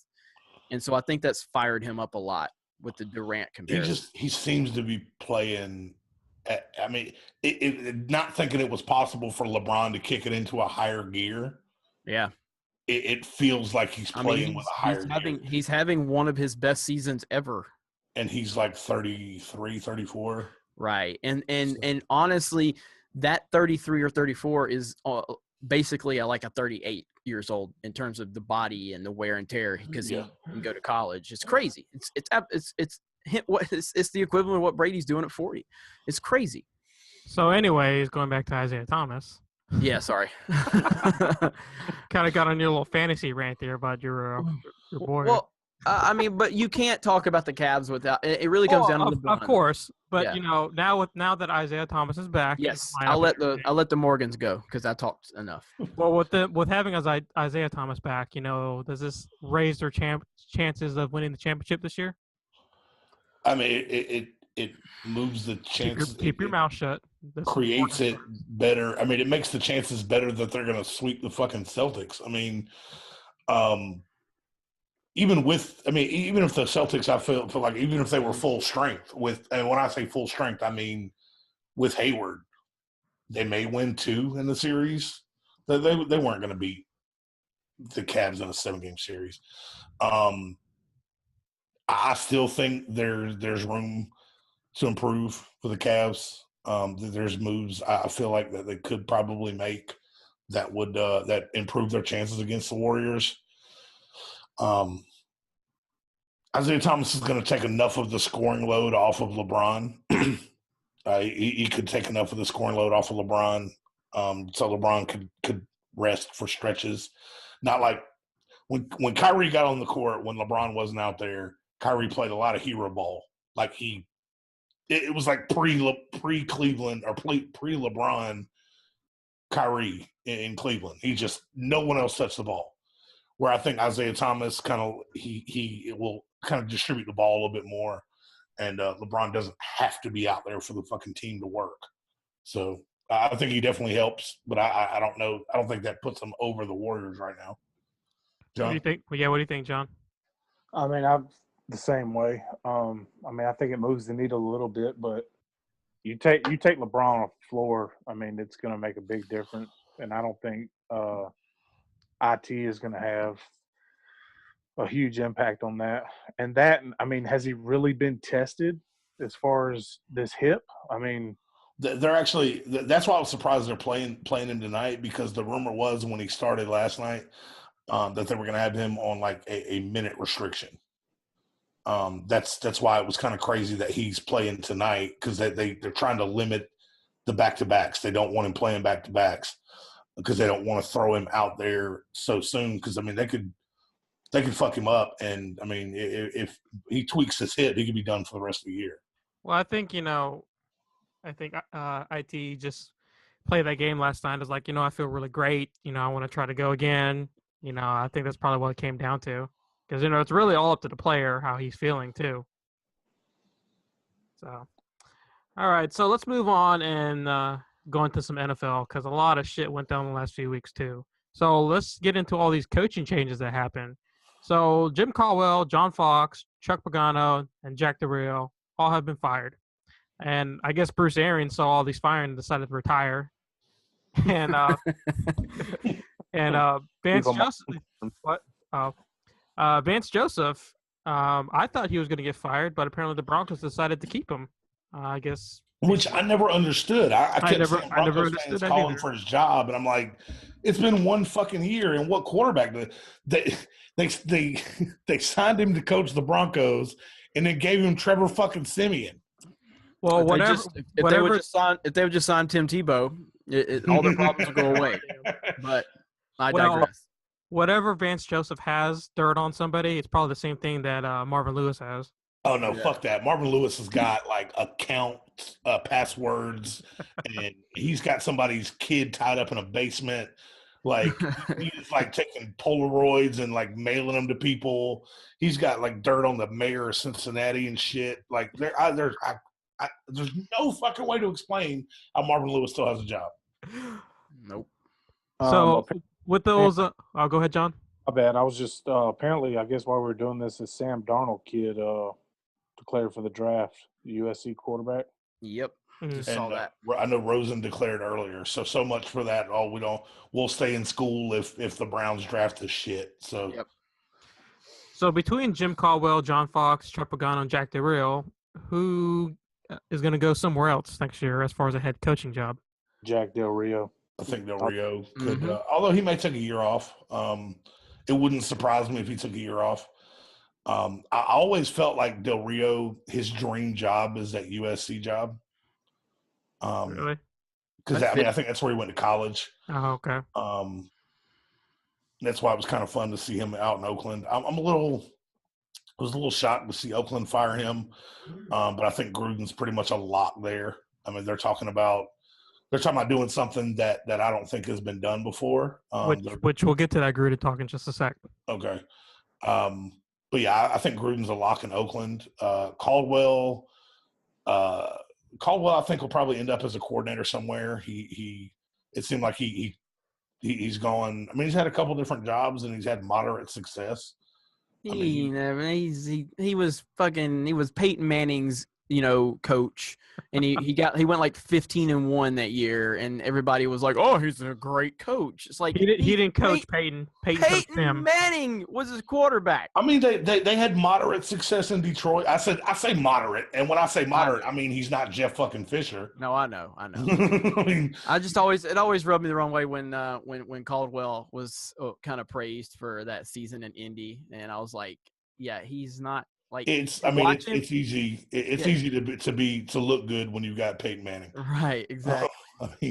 And so I think that's fired him up a lot with the Durant comparison. He seems to be playing I mean, not thinking it was possible for LeBron to kick it into a higher gear. Yeah. It feels like he's playing with a higher gear. He's having one of his best seasons ever. And he's like 33, 34. Right. And honestly, that 33 or 34 is basically like a 38 years old in terms of the body and the wear and tear because he can go to college. It's crazy. It's the equivalent of what Brady's doing at 40. It's crazy. So anyways, going back to Isaiah Thomas. Yeah, sorry. Kind of got on your little fantasy rant there about your boy. Well, I mean, but you can't talk about the Cavs without it. Really comes down to LeBron. Of course, but now that Isaiah Thomas is back, yes, I'll let the Morgans go because I talked enough. Well, with having Isaiah Thomas back, does this raise their chances of winning the championship this year? I mean, it moves the chances. Keep your mouth shut. Creates it better. I mean, it makes the chances better that they're going to sweep the fucking Celtics. I mean, even if the Celtics, I feel like even if they were full strength and when I say full strength, I mean with Hayward, they may win 2 in the series. They weren't going to beat the Cavs in a 7-game series. I still think there's room to improve for the Cavs. There's moves I feel like that they could probably make that would that improve their chances against the Warriors. Isaiah Thomas is going to take enough of the scoring load off of LeBron. He could take enough of the scoring load off of LeBron, so LeBron could rest for stretches. Not like when Kyrie got on the court when LeBron wasn't out there. Kyrie played a lot of hero ball. Like it was like pre Cleveland or pre LeBron Kyrie in Cleveland. No one else touched the ball. Where I think Isaiah Thomas he will kind of distribute the ball a little bit more, and LeBron doesn't have to be out there for the fucking team to work. So I think he definitely helps, but I don't know. I don't think that puts him over the Warriors right now. John? What do you think? Yeah, what do you think, John? I mean, I'm the same way. I mean, I think it moves the needle a little bit, but you take LeBron off the floor. I mean, it's going to make a big difference, and I don't think IT is going to have a huge impact on that. And that, I mean, has he really been tested as far as this hip? I mean, they're actually. That's why I was surprised they're playing him tonight because the rumor was when he started last night that they were going to have him on like a minute restriction. That's why it was kind of crazy that he's playing tonight because they're trying to limit the back-to-backs. They don't want him playing back-to-backs because they don't want to throw him out there so soon because, I mean, they could fuck him up. And, I mean, if he tweaks his hip, he could be done for the rest of the year. Well, I think, IT just played that game last night. It's like, I feel really great. I want to try to go again. I think that's probably what it came down to. Because, it's really all up to the player, how he's feeling, too. So, all right. So, let's move on and go into some NFL because a lot of shit went down the last few weeks, too. So, let's get into all these coaching changes that happened. So, Jim Caldwell, John Fox, Chuck Pagano, and Jack Del Rio all have been fired. And I guess Bruce Arians saw all these firing and decided to retire. And Vance Joseph – what? Vance Joseph, I thought he was going to get fired, but apparently the Broncos decided to keep him. I guess which I never understood. I kept saying I never Broncos understood fans that calling either. for his job, and I'm like, it's been one fucking year, and what quarterback did they signed him to coach the Broncos, and then gave him Trevor fucking Simeon. Well, If they whatever, just if they would just sign Tim Tebow, all their problems would go away. But I Well, digress. whatever Vance Joseph has dirt on somebody, it's probably the same thing that Marvin Lewis has. Oh no, Yeah. fuck that. Marvin Lewis has got like account passwords, and he's got somebody's kid tied up in a basement. Like he's like taking Polaroids and like mailing them to people. He's got like dirt on the mayor of Cincinnati and shit. Like there's no fucking way to explain how Marvin Lewis still has a job. Nope. So with those, oh, go ahead, John. My bad. I was just apparently, I guess while we were doing this, this Sam Darnold kid declared for the draft, USC quarterback. Yep. Just And saw that. I know Rosen declared earlier. So much for that. Oh, we'll stay in school if the Browns draft this shit. So Yep. So between Jim Caldwell, John Fox, Chuck Pagano, and Jack Del Rio, who is going to go somewhere else next year as far as a head coaching job? Jack Del Rio. I think Del Rio could, Mhm. although he may take a year off. It wouldn't surprise me if he took a year off. I always felt like Del Rio, his dream job is that USC job. Really? Because I think that's where he went to college. Oh, okay. That's why it was kind of fun to see him out in Oakland. I was a little shocked to see Oakland fire him, but I think Gruden's pretty much a lock there. I mean, they're talking about doing something that I don't think has been done before. Which we'll get to that Gruden talk in just a sec. Okay. But yeah, I think Gruden's a lock in Oakland. Caldwell, I think will probably end up as a coordinator somewhere. It seemed like he's going. I mean, he's had a couple different jobs and he's had moderate success. He was Peyton Manning's, coach, and he went like 15-1 that year, and everybody was like, "Oh, he's a great coach." It's like He didn't coach Peyton. Peyton coached him. Manning was his quarterback. I mean, they had moderate success in Detroit. I say moderate, and when I say moderate, I mean he's not Jeff fucking Fisher. No, I know. I mean, it always rubbed me the wrong way when Caldwell was kind of praised for that season in Indy, and I was like, yeah, he's not like it's easy. It's easy to look good when you've got Peyton Manning. Right, exactly.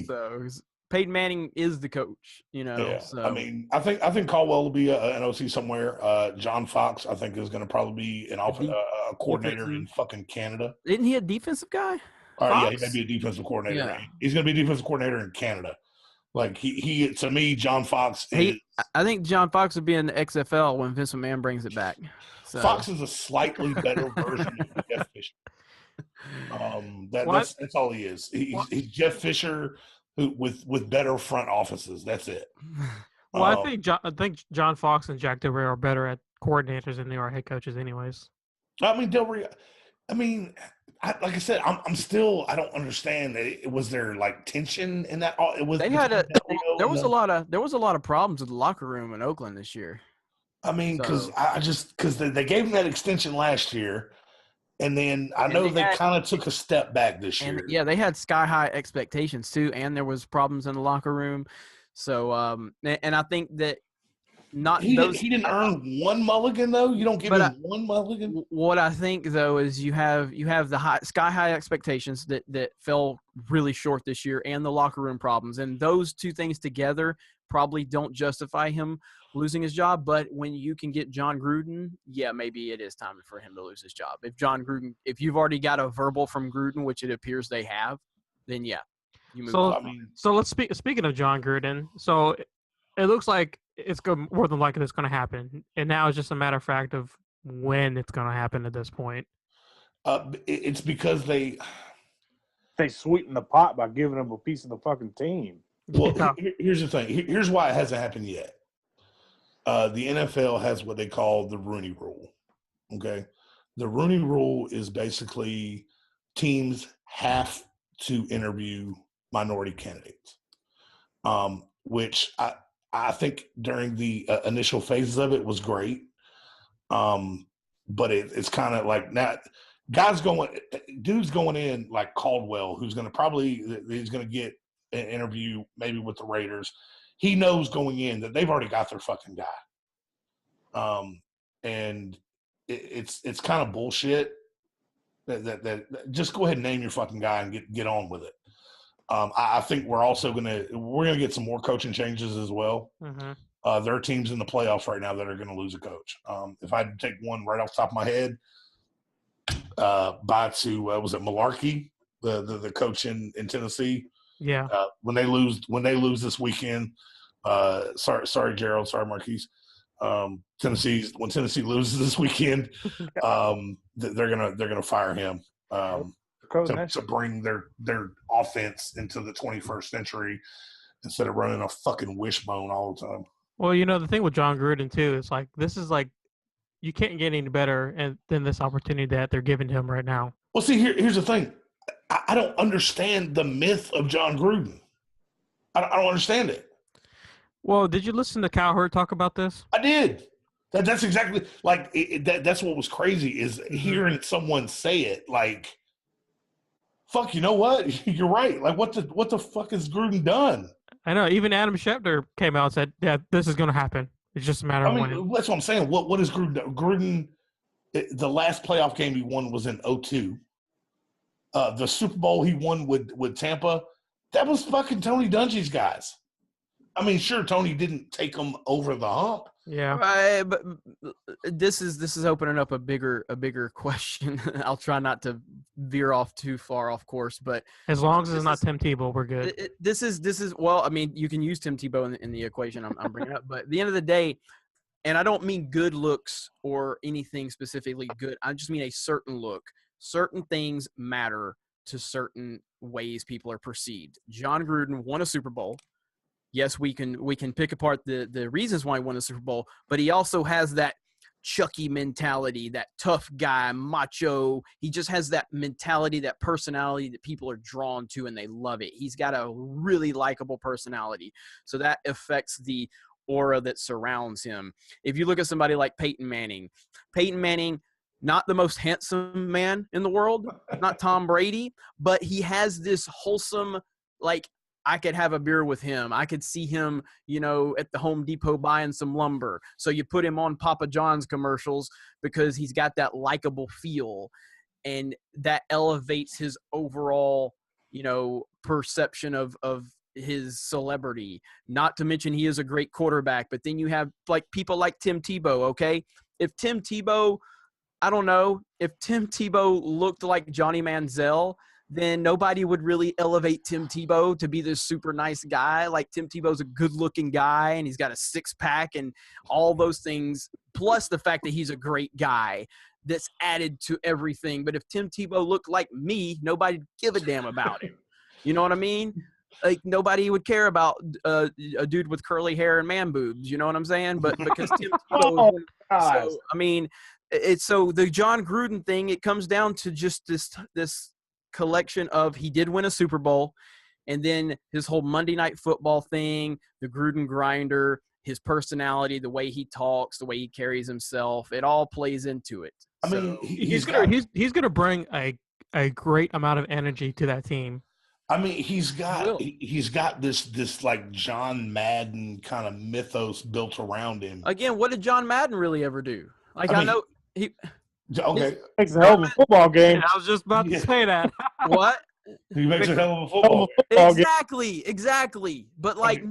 So Peyton Manning is the coach, Yeah. So. I mean, I think Caldwell will be an OC somewhere. John Fox, I think, is going to probably be a coordinator in fucking Canada. Isn't he a defensive guy? Yeah, he may be a defensive coordinator. Yeah. He's going to be a defensive coordinator in Canada. Like he to me, John Fox. I think John Fox would be in the XFL when Vince McMahon brings it back. So. Fox is a slightly better version of Jeff Fisher. That's all he is. He's Jeff Fisher with better front offices. That's it. Well, I think John Fox and Jack Del Rio are better at coordinators than they are head coaches, anyways. I mean, Del Rio. I mean, like I said, I'm still. I don't understand. Was there like tension in that? It was. There was a lot of problems with the locker room in Oakland this year. I mean, because they gave him that extension last year, and then I know they kind of took a step back this year. Yeah, they had sky high expectations too, and there was problems in the locker room. So, and I think that he didn't earn one mulligan though. You don't give him one mulligan. What I think though is you have the sky high expectations that fell really short this year, and the locker room problems, and those two things together probably don't justify him losing his job. But when you can get John Gruden, yeah, maybe it is time for him to lose his job. If you've already got a verbal from Gruden, which it appears they have, then yeah, you move on. So let's speaking of John Gruden. So it looks like it's more than likely it's going to happen, and now it's just a matter of fact of when it's going to happen at this point. It's because they sweeten the pot by giving them a piece of the fucking team. Well, here's the thing. Here's why it hasn't happened yet. The NFL has what they call the Rooney Rule. Okay, the Rooney Rule is basically teams have to interview minority candidates, which I think during the initial phases of it was great, but it's kind of like dude's going in like Caldwell, who's going to get an interview maybe with the Raiders. He knows going in that they've already got their fucking guy. And it's kind of bullshit that just go ahead and name your fucking guy and get on with it. I think we're gonna get some more coaching changes as well. Mm-hmm. There are teams in the playoffs right now that are going to lose a coach. If I had to take one right off the top of my head, was it Malarkey, the coach in Tennessee? Yeah. When they lose this weekend, sorry Gerald, sorry Marquise. When Tennessee loses this weekend, they're gonna fire him to bring their offense into the 21st century instead of running a fucking wishbone all the time. Well, the thing with John Gruden too is like this is like you can't get any better than this opportunity that they're giving to him right now. Well, see, here's the thing. I don't understand the myth of John Gruden. I don't understand it. Well, did you listen to Cowherd talk about this? I did. That's exactly like that's what was crazy is hearing someone say it. Like, fuck, you know what? You're right. Like, what the fuck has Gruden done? I know. Even Adam Schefter came out and said, "Yeah, this is going to happen. It's just a matter of when." That's what I'm saying. What is Gruden? Gruden, the last playoff game he won was in 2002. The Super Bowl he won with Tampa, that was fucking Tony Dungy's guys. I mean, sure, Tony didn't take them over the hump. Yeah. Right, but this is opening up a bigger question. I'll try not to veer off too far off course, but as long as it's not Tim Tebow, we're good. This is well, I mean, you can use Tim Tebow in the equation I'm bringing up, but at the end of the day, and I don't mean good looks or anything specifically good. I just mean a certain look. Certain things matter to certain ways people are perceived. John Gruden won a Super Bowl. Yes, we can pick apart the reasons why he won the Super Bowl, but he also has that Chucky mentality, that tough guy, macho. He just has that mentality, that personality that people are drawn to and they love it. He's got a really likable personality. So that affects the aura that surrounds him. If you look at somebody like Peyton Manning, not the most handsome man in the world, not Tom Brady, but he has this wholesome, like, I could have a beer with him. I could see him, at the Home Depot buying some lumber. So you put him on Papa John's commercials because he's got that likable feel, and that elevates his overall, perception of his celebrity. Not to mention he is a great quarterback. But then you have like people like Tim Tebow. Okay, if Tim Tebow looked like Johnny Manziel, then nobody would really elevate Tim Tebow to be this super nice guy. Like, Tim Tebow's a good-looking guy, and he's got a six-pack and all those things, plus the fact that he's a great guy that's added to everything. But if Tim Tebow looked like me, nobody'd give a damn about him. You know what I mean? Like, nobody would care about a dude with curly hair and man boobs. You know what I'm saying? But because Tim Tebow so, I mean, so the John Gruden thing, it comes down to just this collection of, he did win a Super Bowl, and then his whole Monday Night Football thing, the Gruden grinder, his personality, the way he talks, the way he carries himself, it all plays into it. I mean, he's gonna bring a great amount of energy to that team. I mean, he's got this like John Madden kind of mythos built around him. Again, what did John Madden really ever do? Like, I know he. Okay. Makes a hell of a football game. I was just about to say that. What? He makes a hell of a football game. Exactly. But like,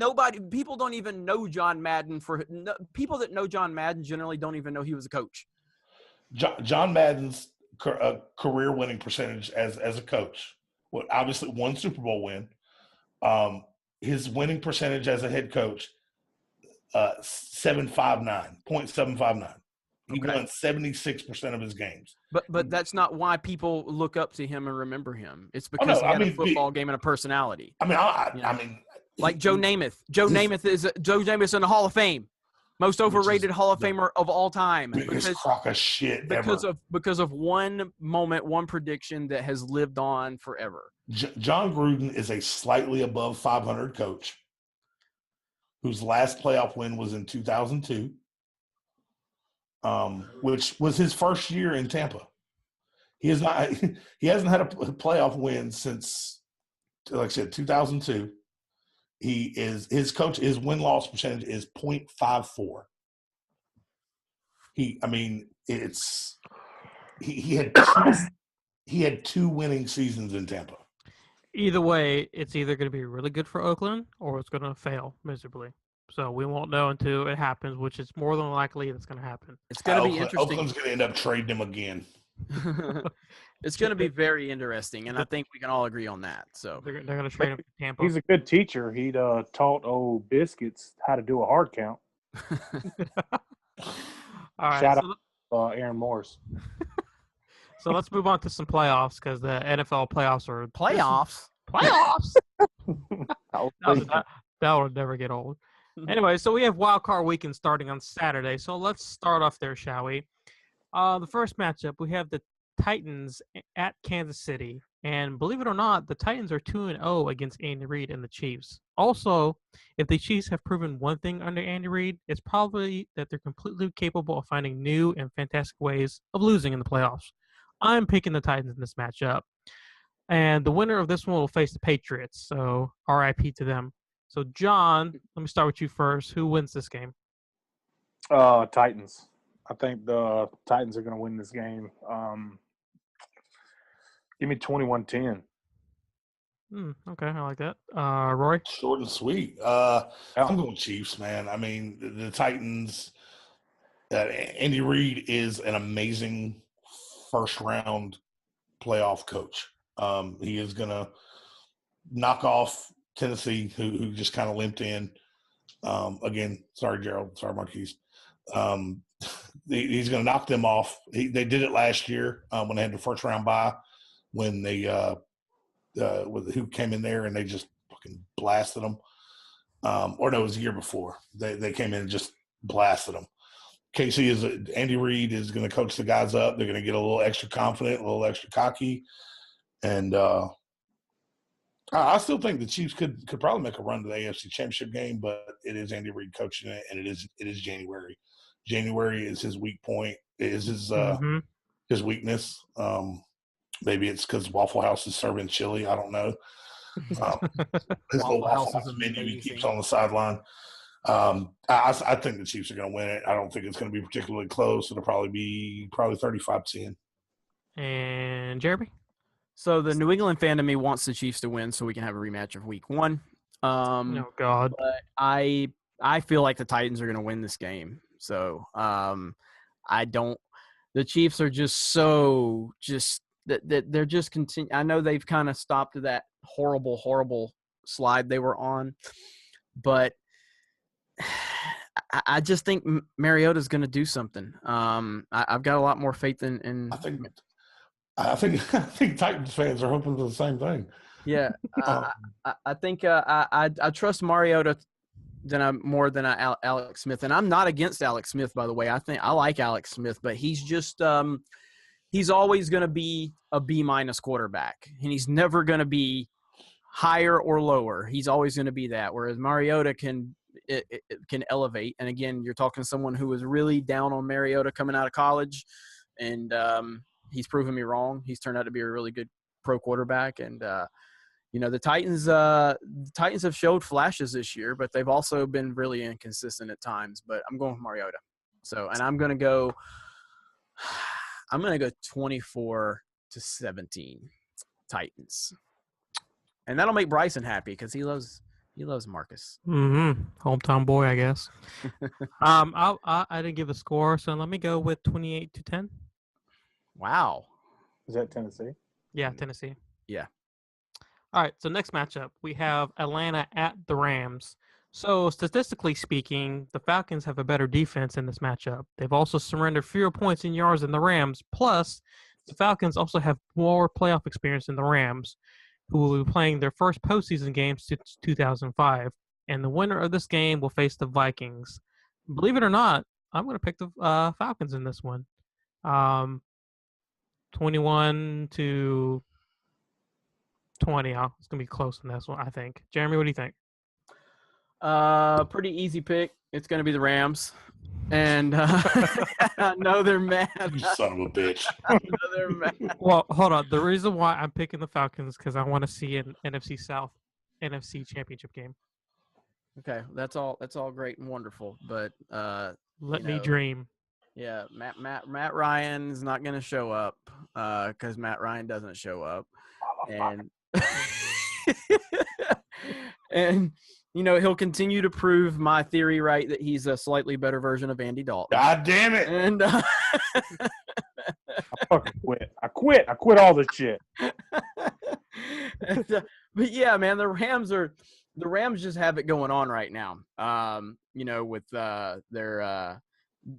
people don't even know John Madden people that know John Madden generally don't even know he was a coach. John Madden's career winning percentage as a coach, obviously one Super Bowl win. His winning percentage as a head coach, 0.759. He won 76% of his games. But that's not why people look up to him and remember him. It's because he had a football game and a personality. I mean, like Joe Namath. Joe Namath is in the Hall of Fame, most overrated Hall of Famer of all time. Biggest crock of shit because of one moment, one prediction that has lived on forever. John Gruden is a slightly above 500 coach whose last playoff win was in 2002. Which was his first year in Tampa. He has not. He hasn't had a playoff win since, like I said, 2002. His win-loss percentage is .54. He had two winning seasons in Tampa. Either way, it's either going to be really good for Oakland or it's going to fail miserably. So we won't know until it happens, which is more than likely it's going to happen. It's going to be interesting. Oakland's going to end up trading him again. It's going to be very interesting, and I think we can all agree on that. So they're going to trade him to Tampa. He's a good teacher. He'd taught old Biscuits how to do a hard count. All right, Shout out Aaron Morris. So let's move on to some playoffs because the NFL playoffs are playoffs. That would never get old. Anyway, so we have Wild Card Weekend starting on Saturday. So let's start off there, shall we? The first matchup, we have the Titans at Kansas City. And believe it or not, the Titans are 2-0 against Andy Reid and the Chiefs. Also, if the Chiefs have proven one thing under Andy Reid, it's probably that they're completely capable of finding new and fantastic ways of losing in the playoffs. I'm picking the Titans in this matchup. And the winner of this one will face the Patriots. So RIP to them. So, John, let me start with you first. Who wins this game? Titans. I think the Titans are going to win this game. Give me 21-10. Okay, I like that. Roy? Short and sweet. I'm going Chiefs, man. I mean, the Titans, Andy Reid is an amazing first-round playoff coach. He is going to knock off Tennessee, who just kind of limped in. Again, sorry, Gerald. Sorry, Marquise. He's going to knock them off. They did it last year when they had the first-round bye, when they who came in there and they just fucking blasted them. Or no, it was the year before. They came in and just blasted them. Andy Reid is going to coach the guys up. They're going to get a little extra confident, a little extra cocky, and I still think the Chiefs could probably make a run to the AFC Championship game, but it is Andy Reid coaching it, and it is January. January is his weak point. Is his weakness. Maybe it's because Waffle House is serving chili. I don't know. His little Waffle House menu he keeps on the sideline. I think the Chiefs are going to win it. I don't think it's going to be particularly close. It'll probably be 35-10. And Jeremy? So the New England fan of me wants the Chiefs to win so we can have a rematch of Week 1. Oh, God. But I feel like the Titans are going to win this game. So I don't – the Chiefs are just so that they're just continue. I know they've kind of stopped that horrible slide they were on, but I just think Mariota's going to do something. I've got a lot more faith in. I think Titans fans are hoping for the same thing. Yeah, I think I trust Mariota more than Alex Smith, and I'm not against Alex Smith, by the way. I like Alex Smith, but he's just he's always going to be a B- quarterback, and he's never going to be higher or lower. He's always going to be that. Whereas Mariota can elevate. And again, you're talking to someone who was really down on Mariota coming out of college, and he's proven me wrong. He's turned out to be a really good pro quarterback, and the Titans have showed flashes this year, but they've also been really inconsistent at times. But I'm going with Mariota. So, and I'm going to go 24-17 Titans. And that'll make Bryson happy because he loves Marcus. Hometown boy, I guess. I didn't give a score, so let me go with 28-10. Wow. Is that Tennessee? Yeah, Tennessee. Yeah. All right, so next matchup, we have Atlanta at the Rams. So statistically speaking, the Falcons have a better defense in this matchup. They've also surrendered fewer points in yards than the Rams. Plus, the Falcons also have more playoff experience than the Rams, who will be playing their first postseason game since 2005. And the winner of this game will face the Vikings. Believe it or not, I'm going to pick the Falcons in this one. 21-20. It's going to be close in this one, I think. Jeremy, what do you think? Pretty easy pick. It's going to be the Rams. And I know they're mad. You son of a bitch. I know they're mad. Well, hold on. The reason why I'm picking the Falcons because I want to see an NFC South, NFC Championship game. Okay, that's all great and wonderful, but Let you me know, dream. yeah, Matt Ryan's not going to show up because Matt Ryan doesn't show up, and and you know he'll continue to prove my theory right that he's a slightly better version of Andy Dalton. God damn it. And I fucking quit. I quit all this shit. and, but yeah, man, the Rams just have it going on right now. You know, with their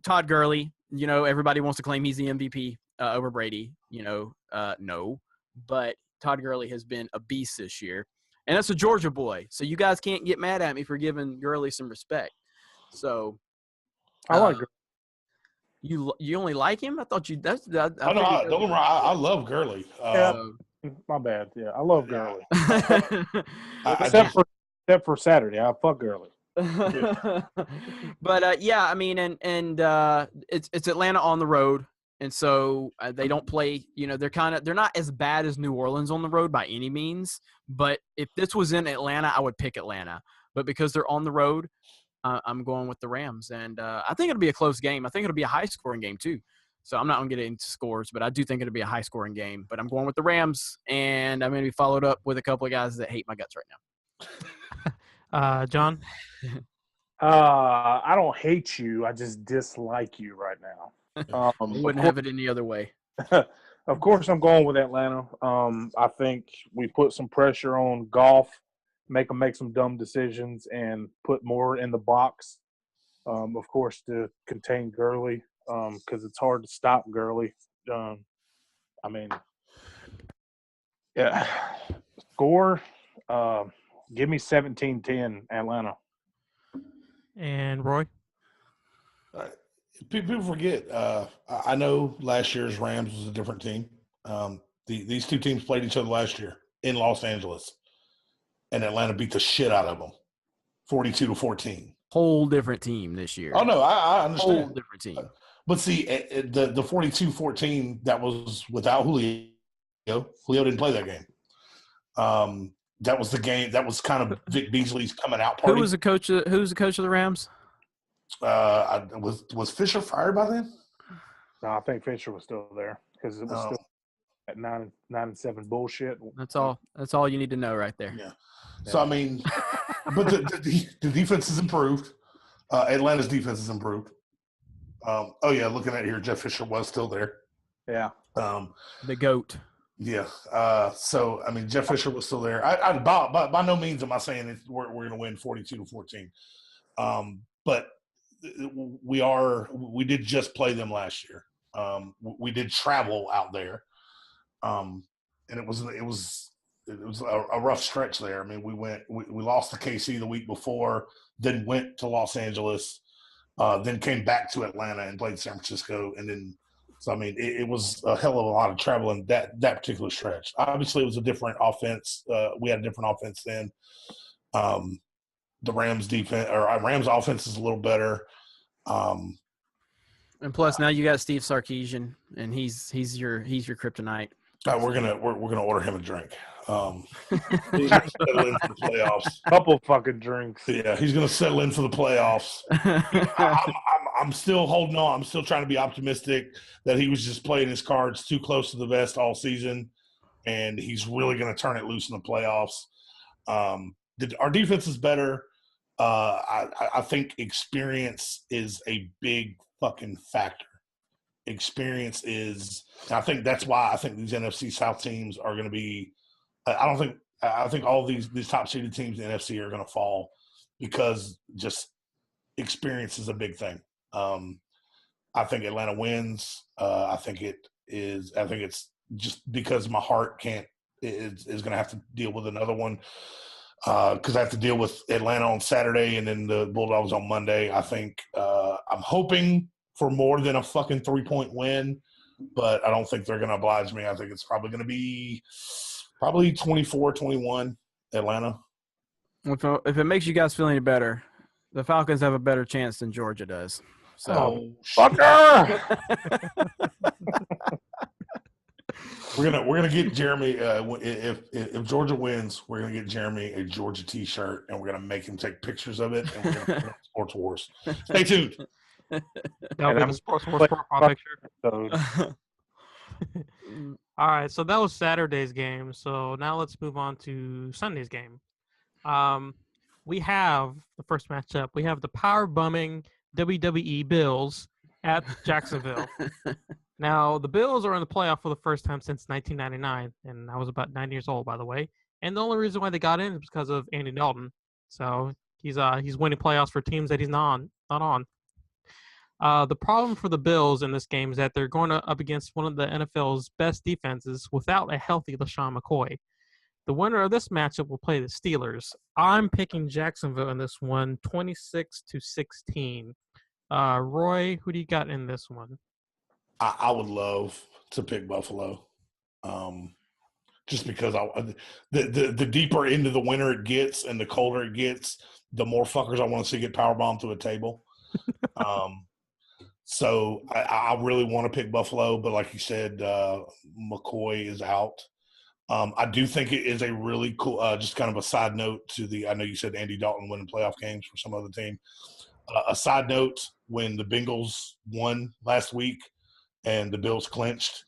Todd Gurley. You know, everybody wants to claim he's the MVP over Brady. You know, no, but Todd Gurley has been a beast this year, and that's a Georgia boy. So you guys can't get mad at me for giving Gurley some respect. So I like Gurley. you only like him? I thought you. That's. I Oh, no, don't get me wrong. I love Gurley. My bad. Yeah, I love Gurley. I Except for Saturday, I fuck Gurley. But yeah, I mean, and it's Atlanta on the road, and so they don't play. You know, they're not as bad as New Orleans on the road by any means. But if this was in Atlanta, I would pick Atlanta. But because they're on the road, I'm going with the Rams, and I think it'll be a close game. I think it'll be a high-scoring game too. So I'm not going to get into scores, but I do think it'll be a high-scoring game. But I'm going with the Rams, and I'm going to be followed up with a couple of guys that hate my guts right now. John? I don't hate you. I just dislike you right now. Wouldn't have it any other way. Of course, I'm going with Atlanta. I think we put some pressure on Goff, make him make some dumb decisions, and put more in the box. Of course, to contain Gurley, because it's hard to stop Gurley. I mean, yeah. Score, give me 17-10 Atlanta. And Roy? People forget. I know last year's Rams was a different team. These two teams played each other last year in Los Angeles, and Atlanta beat the shit out of them, 42-14. Whole different team this year. Oh no, I understand. Whole different team. But see, the 42-14 that was without Julio. Julio didn't play that game. That was the game. That was kind of Vic Beasley's coming out party. Who was the coach of the Rams? Was Fisher fired by then? No, I think Fisher was still there because it was still at 9-7 bullshit. That's all you need to know right there. Yeah. So I mean, but the defense has improved. Atlanta's defense has improved. Oh yeah, looking at it here, Jeff Fisher was still there. Yeah. The GOAT. Yeah. So I mean, Jeff Fisher was still there. By no means am I saying we're going to win 42-14. But we did just play them last year. We did travel out there, and it was a rough stretch there. I mean, we lost to KC the week before, then went to Los Angeles, then came back to Atlanta and played San Francisco, and then. So I mean, it was a hell of a lot of travel in that particular stretch. Obviously, it was a different offense. We had a different offense then. The Rams offense is a little better. And plus, now you got Steve Sarkisian, and he's your kryptonite. We're gonna order him a drink. He's gonna settle in for the playoffs. Couple fucking drinks. Yeah, he's gonna settle in for the playoffs. I'm still holding on. I'm still trying to be optimistic that he was just playing his cards too close to the vest all season, and he's really going to turn it loose in the playoffs. Our defense is better. I think experience is a big fucking factor. Experience is – I think that's why I think these NFC South teams are going to be – I think all these top-seeded teams in the NFC are going to fall because just experience is a big thing. I think Atlanta wins. I think it's just because my heart is going to have to deal with another one because I have to deal with Atlanta on Saturday and then the Bulldogs on Monday. I think I'm hoping for more than a fucking 3-point win, but I don't think they're going to oblige me. I think it's probably going to be 24-21 Atlanta. If it makes you guys feel any better, the Falcons have a better chance than Georgia does. So Oh, Fucker! we're gonna get Jeremy. If Georgia wins, we're gonna get Jeremy a Georgia T-shirt, and we're gonna make him take pictures of it, and we're gonna put it on Sports Wars. Stay tuned. That'll be I'm the Sports Wars profile picture. So, All right, so that was Saturday's game. So now let's move on to Sunday's game. We have the first matchup. We have the power bumming WWE Bills at Jacksonville. Now the Bills are in the playoff for the first time since 1999, and I was about 9 years old, by the way. And the only reason why they got in is because of Andy Dalton. So he's winning playoffs for teams that he's not on. The problem for the Bills in this game is that they're going up against one of the NFL's best defenses without a healthy LaShawn McCoy. The winner of this matchup will play the Steelers. I'm picking Jacksonville in this one, 26-16. Roy, who do you got in this one? I would love to pick Buffalo, just because the deeper into the winter it gets and the colder it gets, the more fuckers I want to see get powerbombed through a table. So I really want to pick Buffalo, but like you said, McCoy is out. I do think it is a really cool, just kind of a side note I know you said Andy Dalton winning playoff games for some other team. A side note, when the Bengals won last week and the Bills clinched,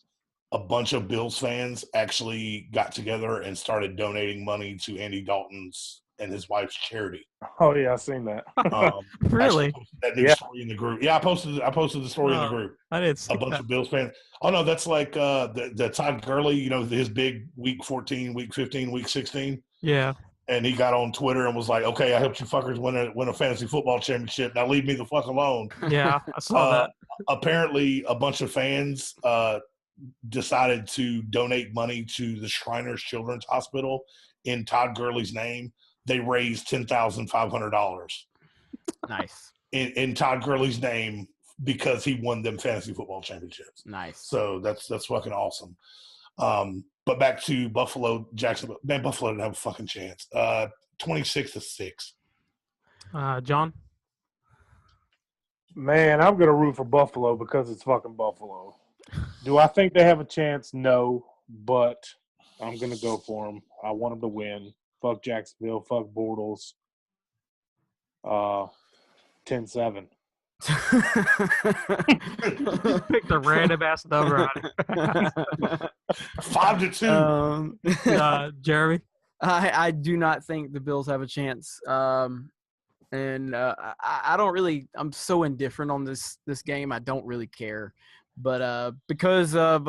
a bunch of Bills fans actually got together and started donating money to Andy Dalton's and his wife's charity. oh yeah, I seen that. Really? That new story in the group. Yeah, I posted the story in the group. I didn't see A bunch that. of Bills fans. Oh no, that's like the Todd Gurley, his big week 14, week 15, week 16. Yeah. And he got on Twitter and was like, "Okay, I helped you fuckers win a fantasy football championship. Now leave me the fuck alone." Yeah, I saw that. Apparently, a bunch of fans decided to donate money to the Shriners Children's Hospital in Todd Gurley's name. They raised $10,500 nice. in Todd Gurley's name because he won them fantasy football championships. Nice. So that's fucking awesome. But back to Buffalo, Jacksonville. Man, Buffalo didn't have a fucking chance. 26-6. John? Man, I'm gonna root for Buffalo because it's fucking Buffalo. Do I think they have a chance? No, but I'm gonna go for them. I want them to win. Fuck Jacksonville. Fuck Bortles. 10-7. Picked a random ass number on it. 5-2. Jeremy? I do not think the Bills have a chance. I don't really – I'm so indifferent on this game. I don't really care. But because of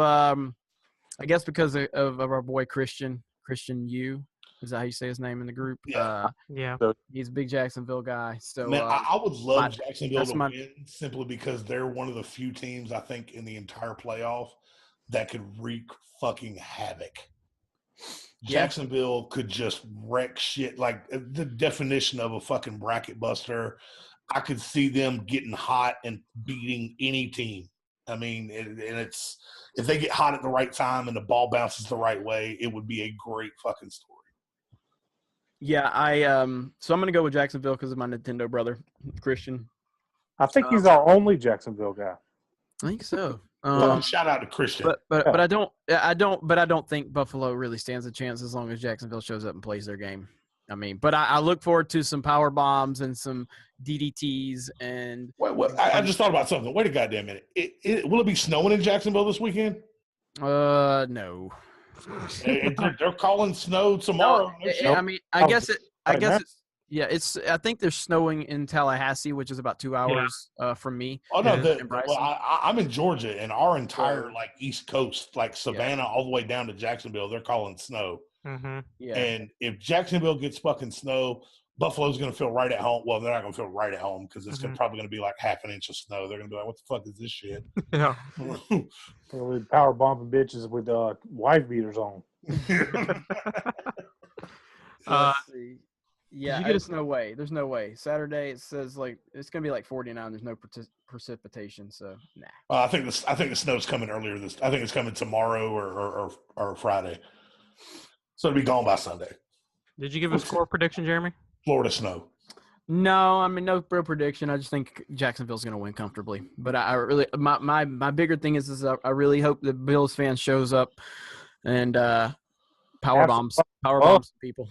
because of our boy Christian Yu, is that how you say his name in the group? Yeah. Yeah. He's a big Jacksonville guy. So Man, I would love Jacksonville to my- win simply because they're one of the few teams I think in the entire playoff that could wreak fucking havoc. Yeah. Jacksonville could just wreck shit, like the definition of a fucking bracket buster. I could see them getting hot and beating any team. I mean, it's if they get hot at the right time and the ball bounces the right way, it would be a great fucking story. Yeah, so I'm gonna go with Jacksonville because of my Nintendo brother, Christian. I think he's our only Jacksonville guy. I think so. Shout out to Christian. But I don't think Buffalo really stands a chance as long as Jacksonville shows up and plays their game. I mean, but I look forward to some power bombs and some DDTs and. Wait, I just thought about something. Wait a goddamn minute. Will it be snowing in Jacksonville this weekend? No. They're calling snow tomorrow. I mean, I guess I think they're snowing in Tallahassee, which is about 2 hours from me. Oh no, in Bryson. I'm in Georgia, and our entire East Coast, like Savannah, all the way down to Jacksonville, they're calling snow. Mm-hmm. Yeah. And if Jacksonville gets fucking snow, Buffalo's going to feel right at home. Well, they're not going to feel right at home because it's probably going to be like half an inch of snow. They're going to be like, "What the fuck is this shit?" Yeah. With power bombing bitches with wife beaters on. Let's see. Yeah, Did you get there's no way. There's no way. Saturday it says it's gonna be like 49. There's no precipitation, so nah. I think the snow's coming earlier. I think it's coming tomorrow or Friday. So it'll be gone by Sunday. Did you give a score prediction, Jeremy? Florida snow. No, I mean no real prediction. I just think Jacksonville's going to win comfortably. But I really my bigger thing is I really hope the Bills fan shows up and power bombs people.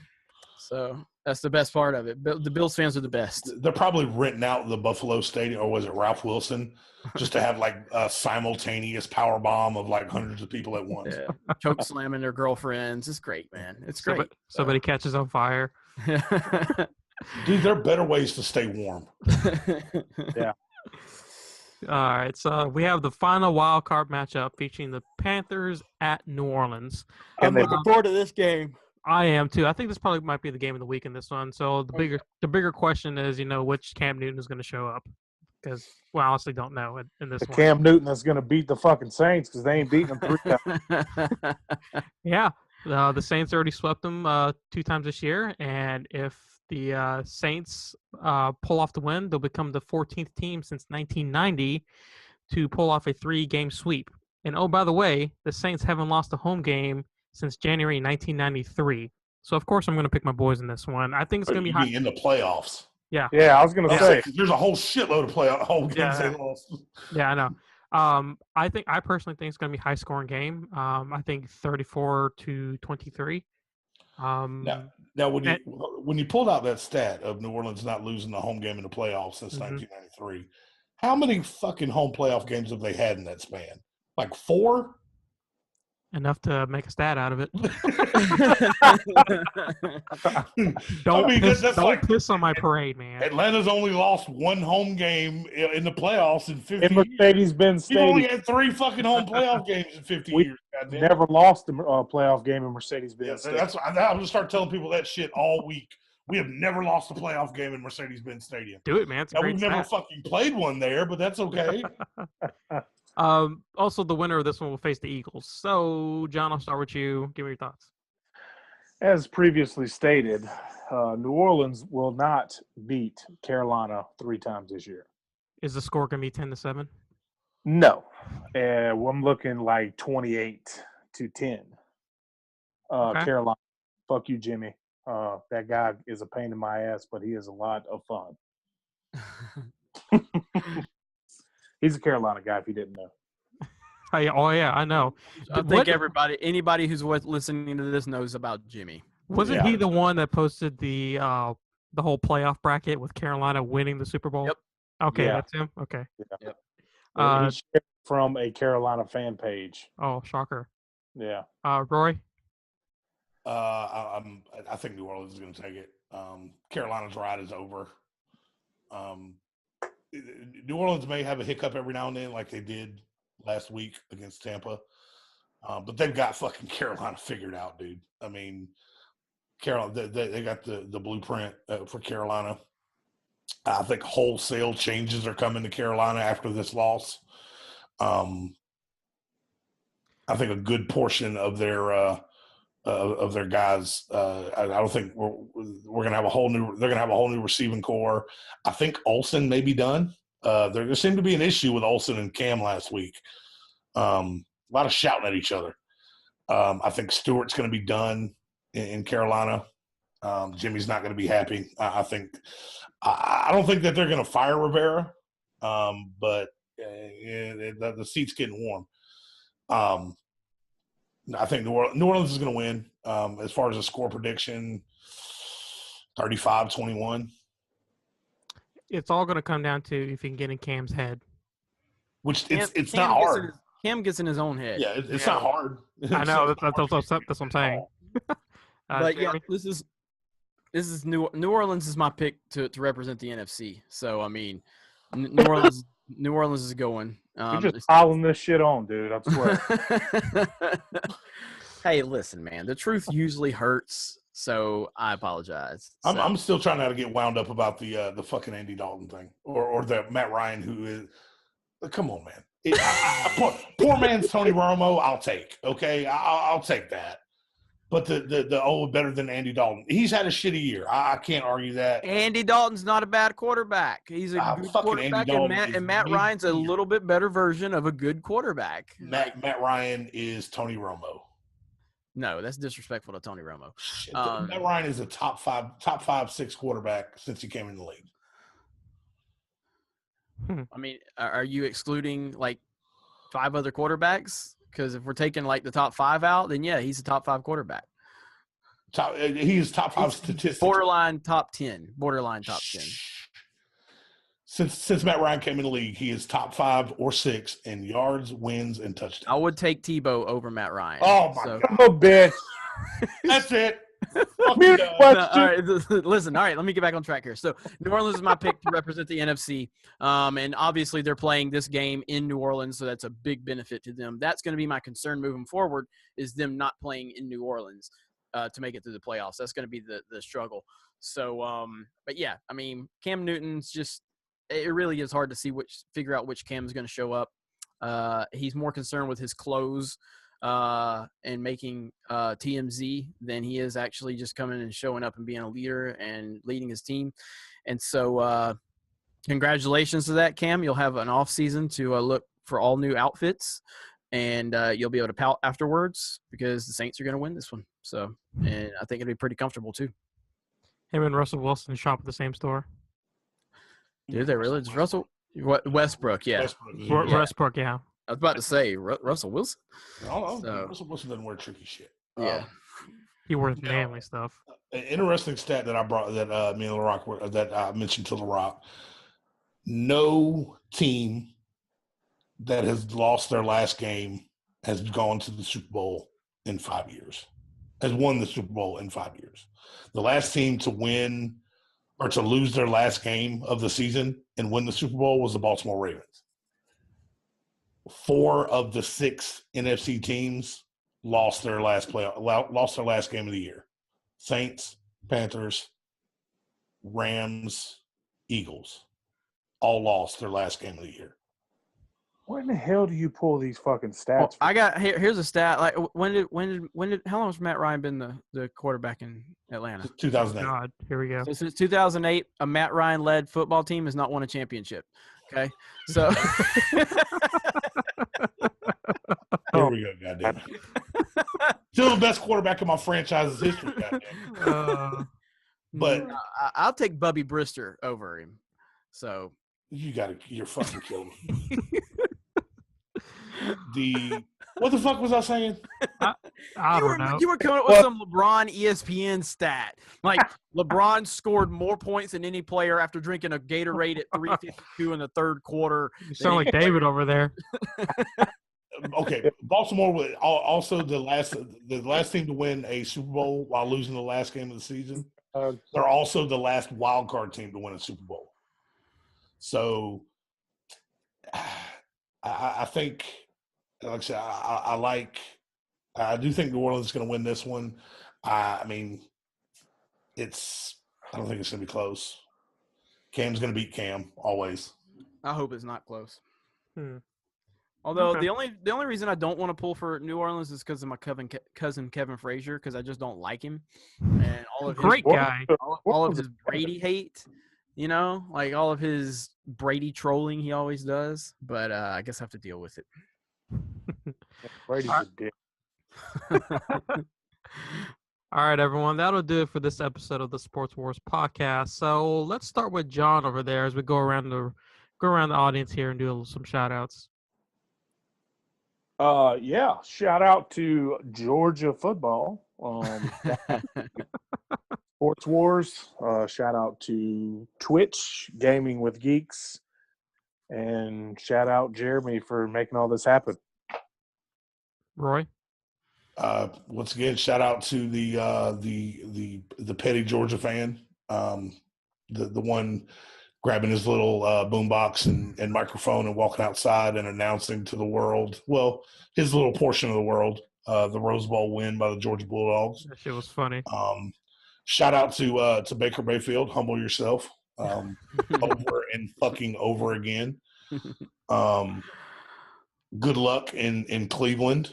So that's the best part of it. The Bills fans are the best. They're probably renting out the Buffalo Stadium, or was it Ralph Wilson, just to have like a simultaneous power bomb of like hundreds of people at once. Yeah. Choke slamming their girlfriends. It's great, man. It's great. Somebody catches on fire. Dude, there are better ways to stay warm. Yeah. All right, so we have the final wild card matchup featuring the Panthers at New Orleans. I'm looking forward to this game. I am too. I think this probably might be the game of the week in this one. So the bigger question is, which Cam Newton is going to show up, because we honestly don't know in this one. Cam Newton is going to beat the fucking Saints because they ain't beating them 3 times. Yeah, the Saints already swept them 2 times this year, and if the Saints pull off the win, they'll become the 14th team since 1990 to pull off a 3-game sweep. And oh, by the way, the Saints haven't lost a home game since January 1993. So of course I'm going to pick my boys in this one. I think it's going to be high in the playoffs. Yeah. Yeah, I was going to say there's a whole shitload of home games they lost. Yeah, I know. I personally think it's going to be a high scoring game. I think 34-23. Now, when you pulled out that stat of New Orleans not losing a home game in the playoffs since 1993, how many fucking home playoff games have they had in that span? Like 4? Enough to make a stat out of it. Don't piss on my parade, man. Atlanta's only lost 1 home game in the playoffs in 50 years. Mercedes-Benz Stadium. You've only had 3 fucking home playoff games in 50 years. Goddamn. Never lost a playoff game in Mercedes-Benz Stadium. That's I'm going to start telling people that shit all week. We have never lost a playoff game in Mercedes-Benz Stadium. Do it, man. It's a great we've never fucking played one there, but that's okay. Also, the winner of this one will face the Eagles. So, John, I'll start with you. Give me your thoughts. As previously stated, New Orleans will not beat Carolina 3 times this year. Is the score going to be 10-7? No. I'm looking like 28-10. Okay. Carolina. Fuck you, Jimmy. That guy is a pain in my ass, but he is a lot of fun. He's a Carolina guy, if you didn't know. Oh yeah, I know. I think anybody who's listening to this knows about Jimmy. Wasn't he the one that posted the whole playoff bracket with Carolina winning the Super Bowl? Yep. Okay, that's him. Okay. Yeah. Yep. He shared from a Carolina fan page. Oh, shocker. Yeah. Roy? I think New Orleans is going to take it. Carolina's ride is over. New Orleans may have a hiccup every now and then, like they did last week against Tampa, but they've got fucking Carolina figured out, dude. I mean, Carolina, they got the blueprint for Carolina. I think wholesale changes are coming to Carolina after this loss. I think a good portion of their guys. I don't think we're gonna have a whole new. They're gonna have a whole new receiving core. I think Olsen may be done. There seemed to be an issue with Olsen and Cam last week. A lot of shouting at each other. I think Stewart's going to be done in Carolina. Jimmy's not going to be happy. I don't think that they're going to fire Rivera, but the seat's getting warm. I think New Orleans is going to win. As far as a score prediction, 35-21. It's all going to come down to if you can get in Cam's head. Which it's not hard. Cam gets in his own head. Yeah, it's not hard. I know. That's what I'm saying. But yeah, this is New Orleans is my pick to represent the NFC. So I mean, New Orleans is going. You're just piling this shit on, dude. I swear. Hey, listen, man. The truth usually hurts, so I apologize. I'm still trying not to get wound up about the fucking Andy Dalton thing or the Matt Ryan who is. Come on, man. Poor man's Tony Romo. I'll take. Okay, I'll take that. But the better than Andy Dalton. He's had a shitty year. I can't argue that. Andy Dalton's not a bad quarterback. He's a good quarterback, and Matt Ryan's a little bit better version of a good quarterback. Matt Ryan is Tony Romo. No, that's disrespectful to Tony Romo. Shit, Matt Ryan is a top five, 6 quarterback since he came in the league. I mean, are you excluding like 5 other quarterbacks? Because if we're taking like the top 5 out, then yeah, he's a top 5 quarterback. He is top 5 statistics. Borderline top 10. Borderline top 10. Since Matt Ryan came in the league, he is top 5 or 6 in yards, wins, and touchdowns. I would take Tebow over Matt Ryan. Oh my God, Oh, bitch. that's it. All right, listen. All right, let me get back on track here. So New Orleans is my pick to represent the NFC, and obviously they're playing this game in New Orleans, so that's a big benefit to them. That's going to be my concern moving forward, is them not playing in New Orleans to make it through the playoffs. That's going to be the struggle. So, but yeah, I mean, Cam Newton's just – it really is hard to figure out which Cam's going to show up. He's more concerned with his clothes and making TMZ than he is actually just coming and showing up and being a leader and leading his team. And so congratulations to that, Cam. You'll have an off season to look for all new outfits, and you'll be able to pout afterwards because the Saints are going to win this one. So, and I think it'll be pretty comfortable too. Him and Russell Wilson shop at the same store. Did they really? Does Russell Westbrook? Yeah. Westbrook, yeah. I was about to say Russell Wilson. Russell Wilson doesn't wear tricky shit. Yeah. He wears manly stuff. An interesting stat that I brought that me and LaRock that I mentioned to LaRock. No team that has lost their last game has gone to the Super Bowl in 5 years. Has won the Super Bowl in 5 years. The last team to win or to lose their last game of the season and win the Super Bowl was the Baltimore Ravens. 4 of the 6 NFC teams lost their last game of the year. Saints, Panthers, Rams, Eagles all lost their last game of the year. Where in the hell do you pull these fucking stats? I got here's a stat. Like how long has Matt Ryan been the quarterback in Atlanta? 2008. God, here we go. So since 2008, a Matt Ryan led football team has not won a championship. Okay, so here we go. Goddamn it. Still the best quarterback in my franchise's history. Goddamn. But I'll take Bubby Brister over him. So you're fucking killing me. What the fuck was I saying? I don't know. You were coming up with some LeBron ESPN stat. Like LeBron scored more points than any player after drinking a Gatorade at 3:52 in the third quarter. You sound like David over there. Okay, Baltimore was also the last team to win a Super Bowl while losing the last game of the season. They're also the last wild card team to win a Super Bowl. So I think, like I said, I do think New Orleans is going to win this one. I mean, I don't think it's going to be close. Cam's going to beat Cam always. I hope it's not close. Although the only reason I don't want to pull for New Orleans is because of my cousin Kevin Frazier, because I just don't like him and all of his guy. All of his Brady hate, like all of his Brady trolling he always does. But I guess I have to deal with it. Brady's a dick. All right, everyone. That'll do it for this episode of the Sports Wars podcast. So let's start with John over there as we go around the audience here and do some shout outs. Yeah. Shout out to Georgia football. Sports Wars. Shout out to Twitch Gaming with Geeks, and shout out Jeremy for making all this happen. Roy. Once again, shout out to the petty Georgia fan, the one grabbing his little boombox and microphone and walking outside and announcing to the world, well, his little portion of the world, the Rose Bowl win by the Georgia Bulldogs. That shit was funny. Shout out to Baker Mayfield. Humble yourself. Over and fucking over again. Good luck in Cleveland.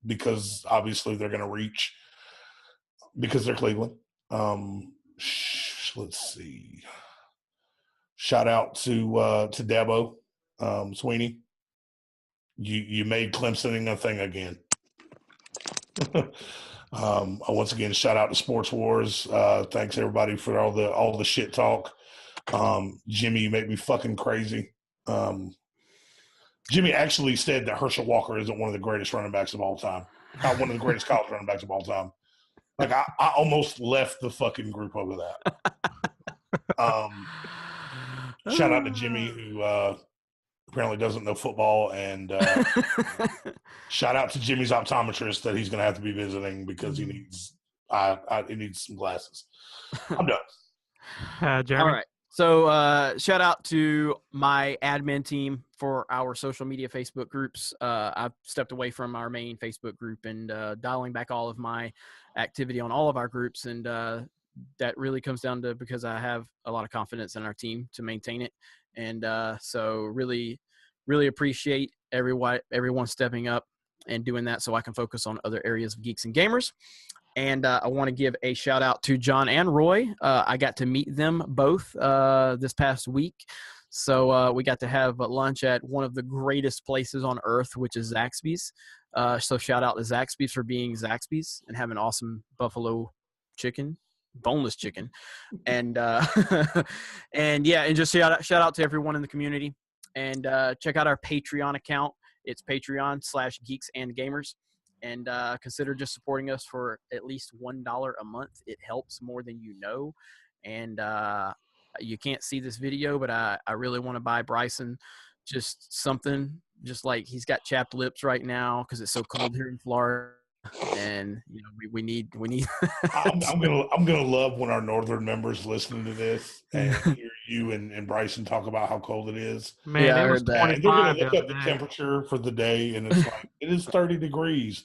Because obviously they're going to reach because they're Cleveland. Let's see. Shout out to Dabo Sweeney. You made Clemson a thing again. Once again, shout out to Sports Wars. Thanks everybody for all the shit talk. Jimmy, you make me fucking crazy. Jimmy actually said that Herschel Walker isn't one of the greatest running backs of all time. One of the greatest college running backs of all time. Like I almost left the fucking group over that. Shout out to Jimmy who apparently doesn't know football, and shout out to Jimmy's optometrist that he's going to have to be visiting because he needs some glasses. I'm done. Jeremy. All right. So shout out to my admin team for our social media Facebook groups. I've stepped away from our main Facebook group and dialing back all of my activity on all of our groups. And that really comes down to because I have a lot of confidence in our team to maintain it. And so really, really appreciate everyone stepping up and doing that so I can focus on other areas of Geeks and Gamers. And I want to give a shout out to John and Roy. I got to meet them both this past week. So we got to have lunch at one of the greatest places on earth, which is Zaxby's. So shout out to Zaxby's for being Zaxby's and having awesome buffalo chicken, boneless chicken. And and just shout out to everyone in the community. And check out our Patreon account. It's Patreon/Geeks and Gamers. And consider just supporting us for at least $1 a month. It helps more than you know. And you can't see this video, but I really want to buy Bryson just something, just like he's got chapped lips right now because it's so cold here in Florida. And we need. I'm gonna love when our northern members listen to this and hear you and Bryson talk about how cold it is. Man, Yeah, I it was heard that. And they're gonna 25 look the up other the day. temperature for the day, and it's like it is 30 degrees.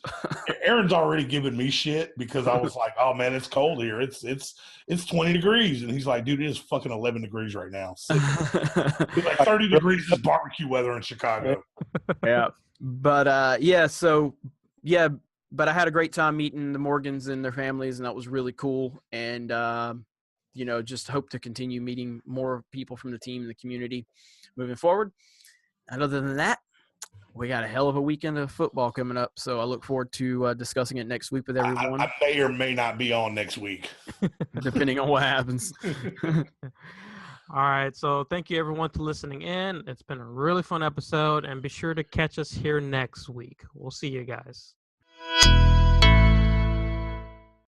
Aaron's already giving me shit because I was like, "Oh man, it's cold here. It's 20 degrees," and he's like, "Dude, it is fucking 11 degrees right now. It's like 30 degrees is barbecue weather in Chicago." Yeah. But but I had a great time meeting the Morgans and their families, and that was really cool. And just hope to continue meeting more people from the team and the community moving forward. And other than that, we got a hell of a weekend of football coming up, so I look forward to discussing it next week with everyone. I may or may not be on next week, depending on what happens. All right, so thank you everyone for listening in. It's been a really fun episode, and be sure to catch us here next week. We'll see you guys.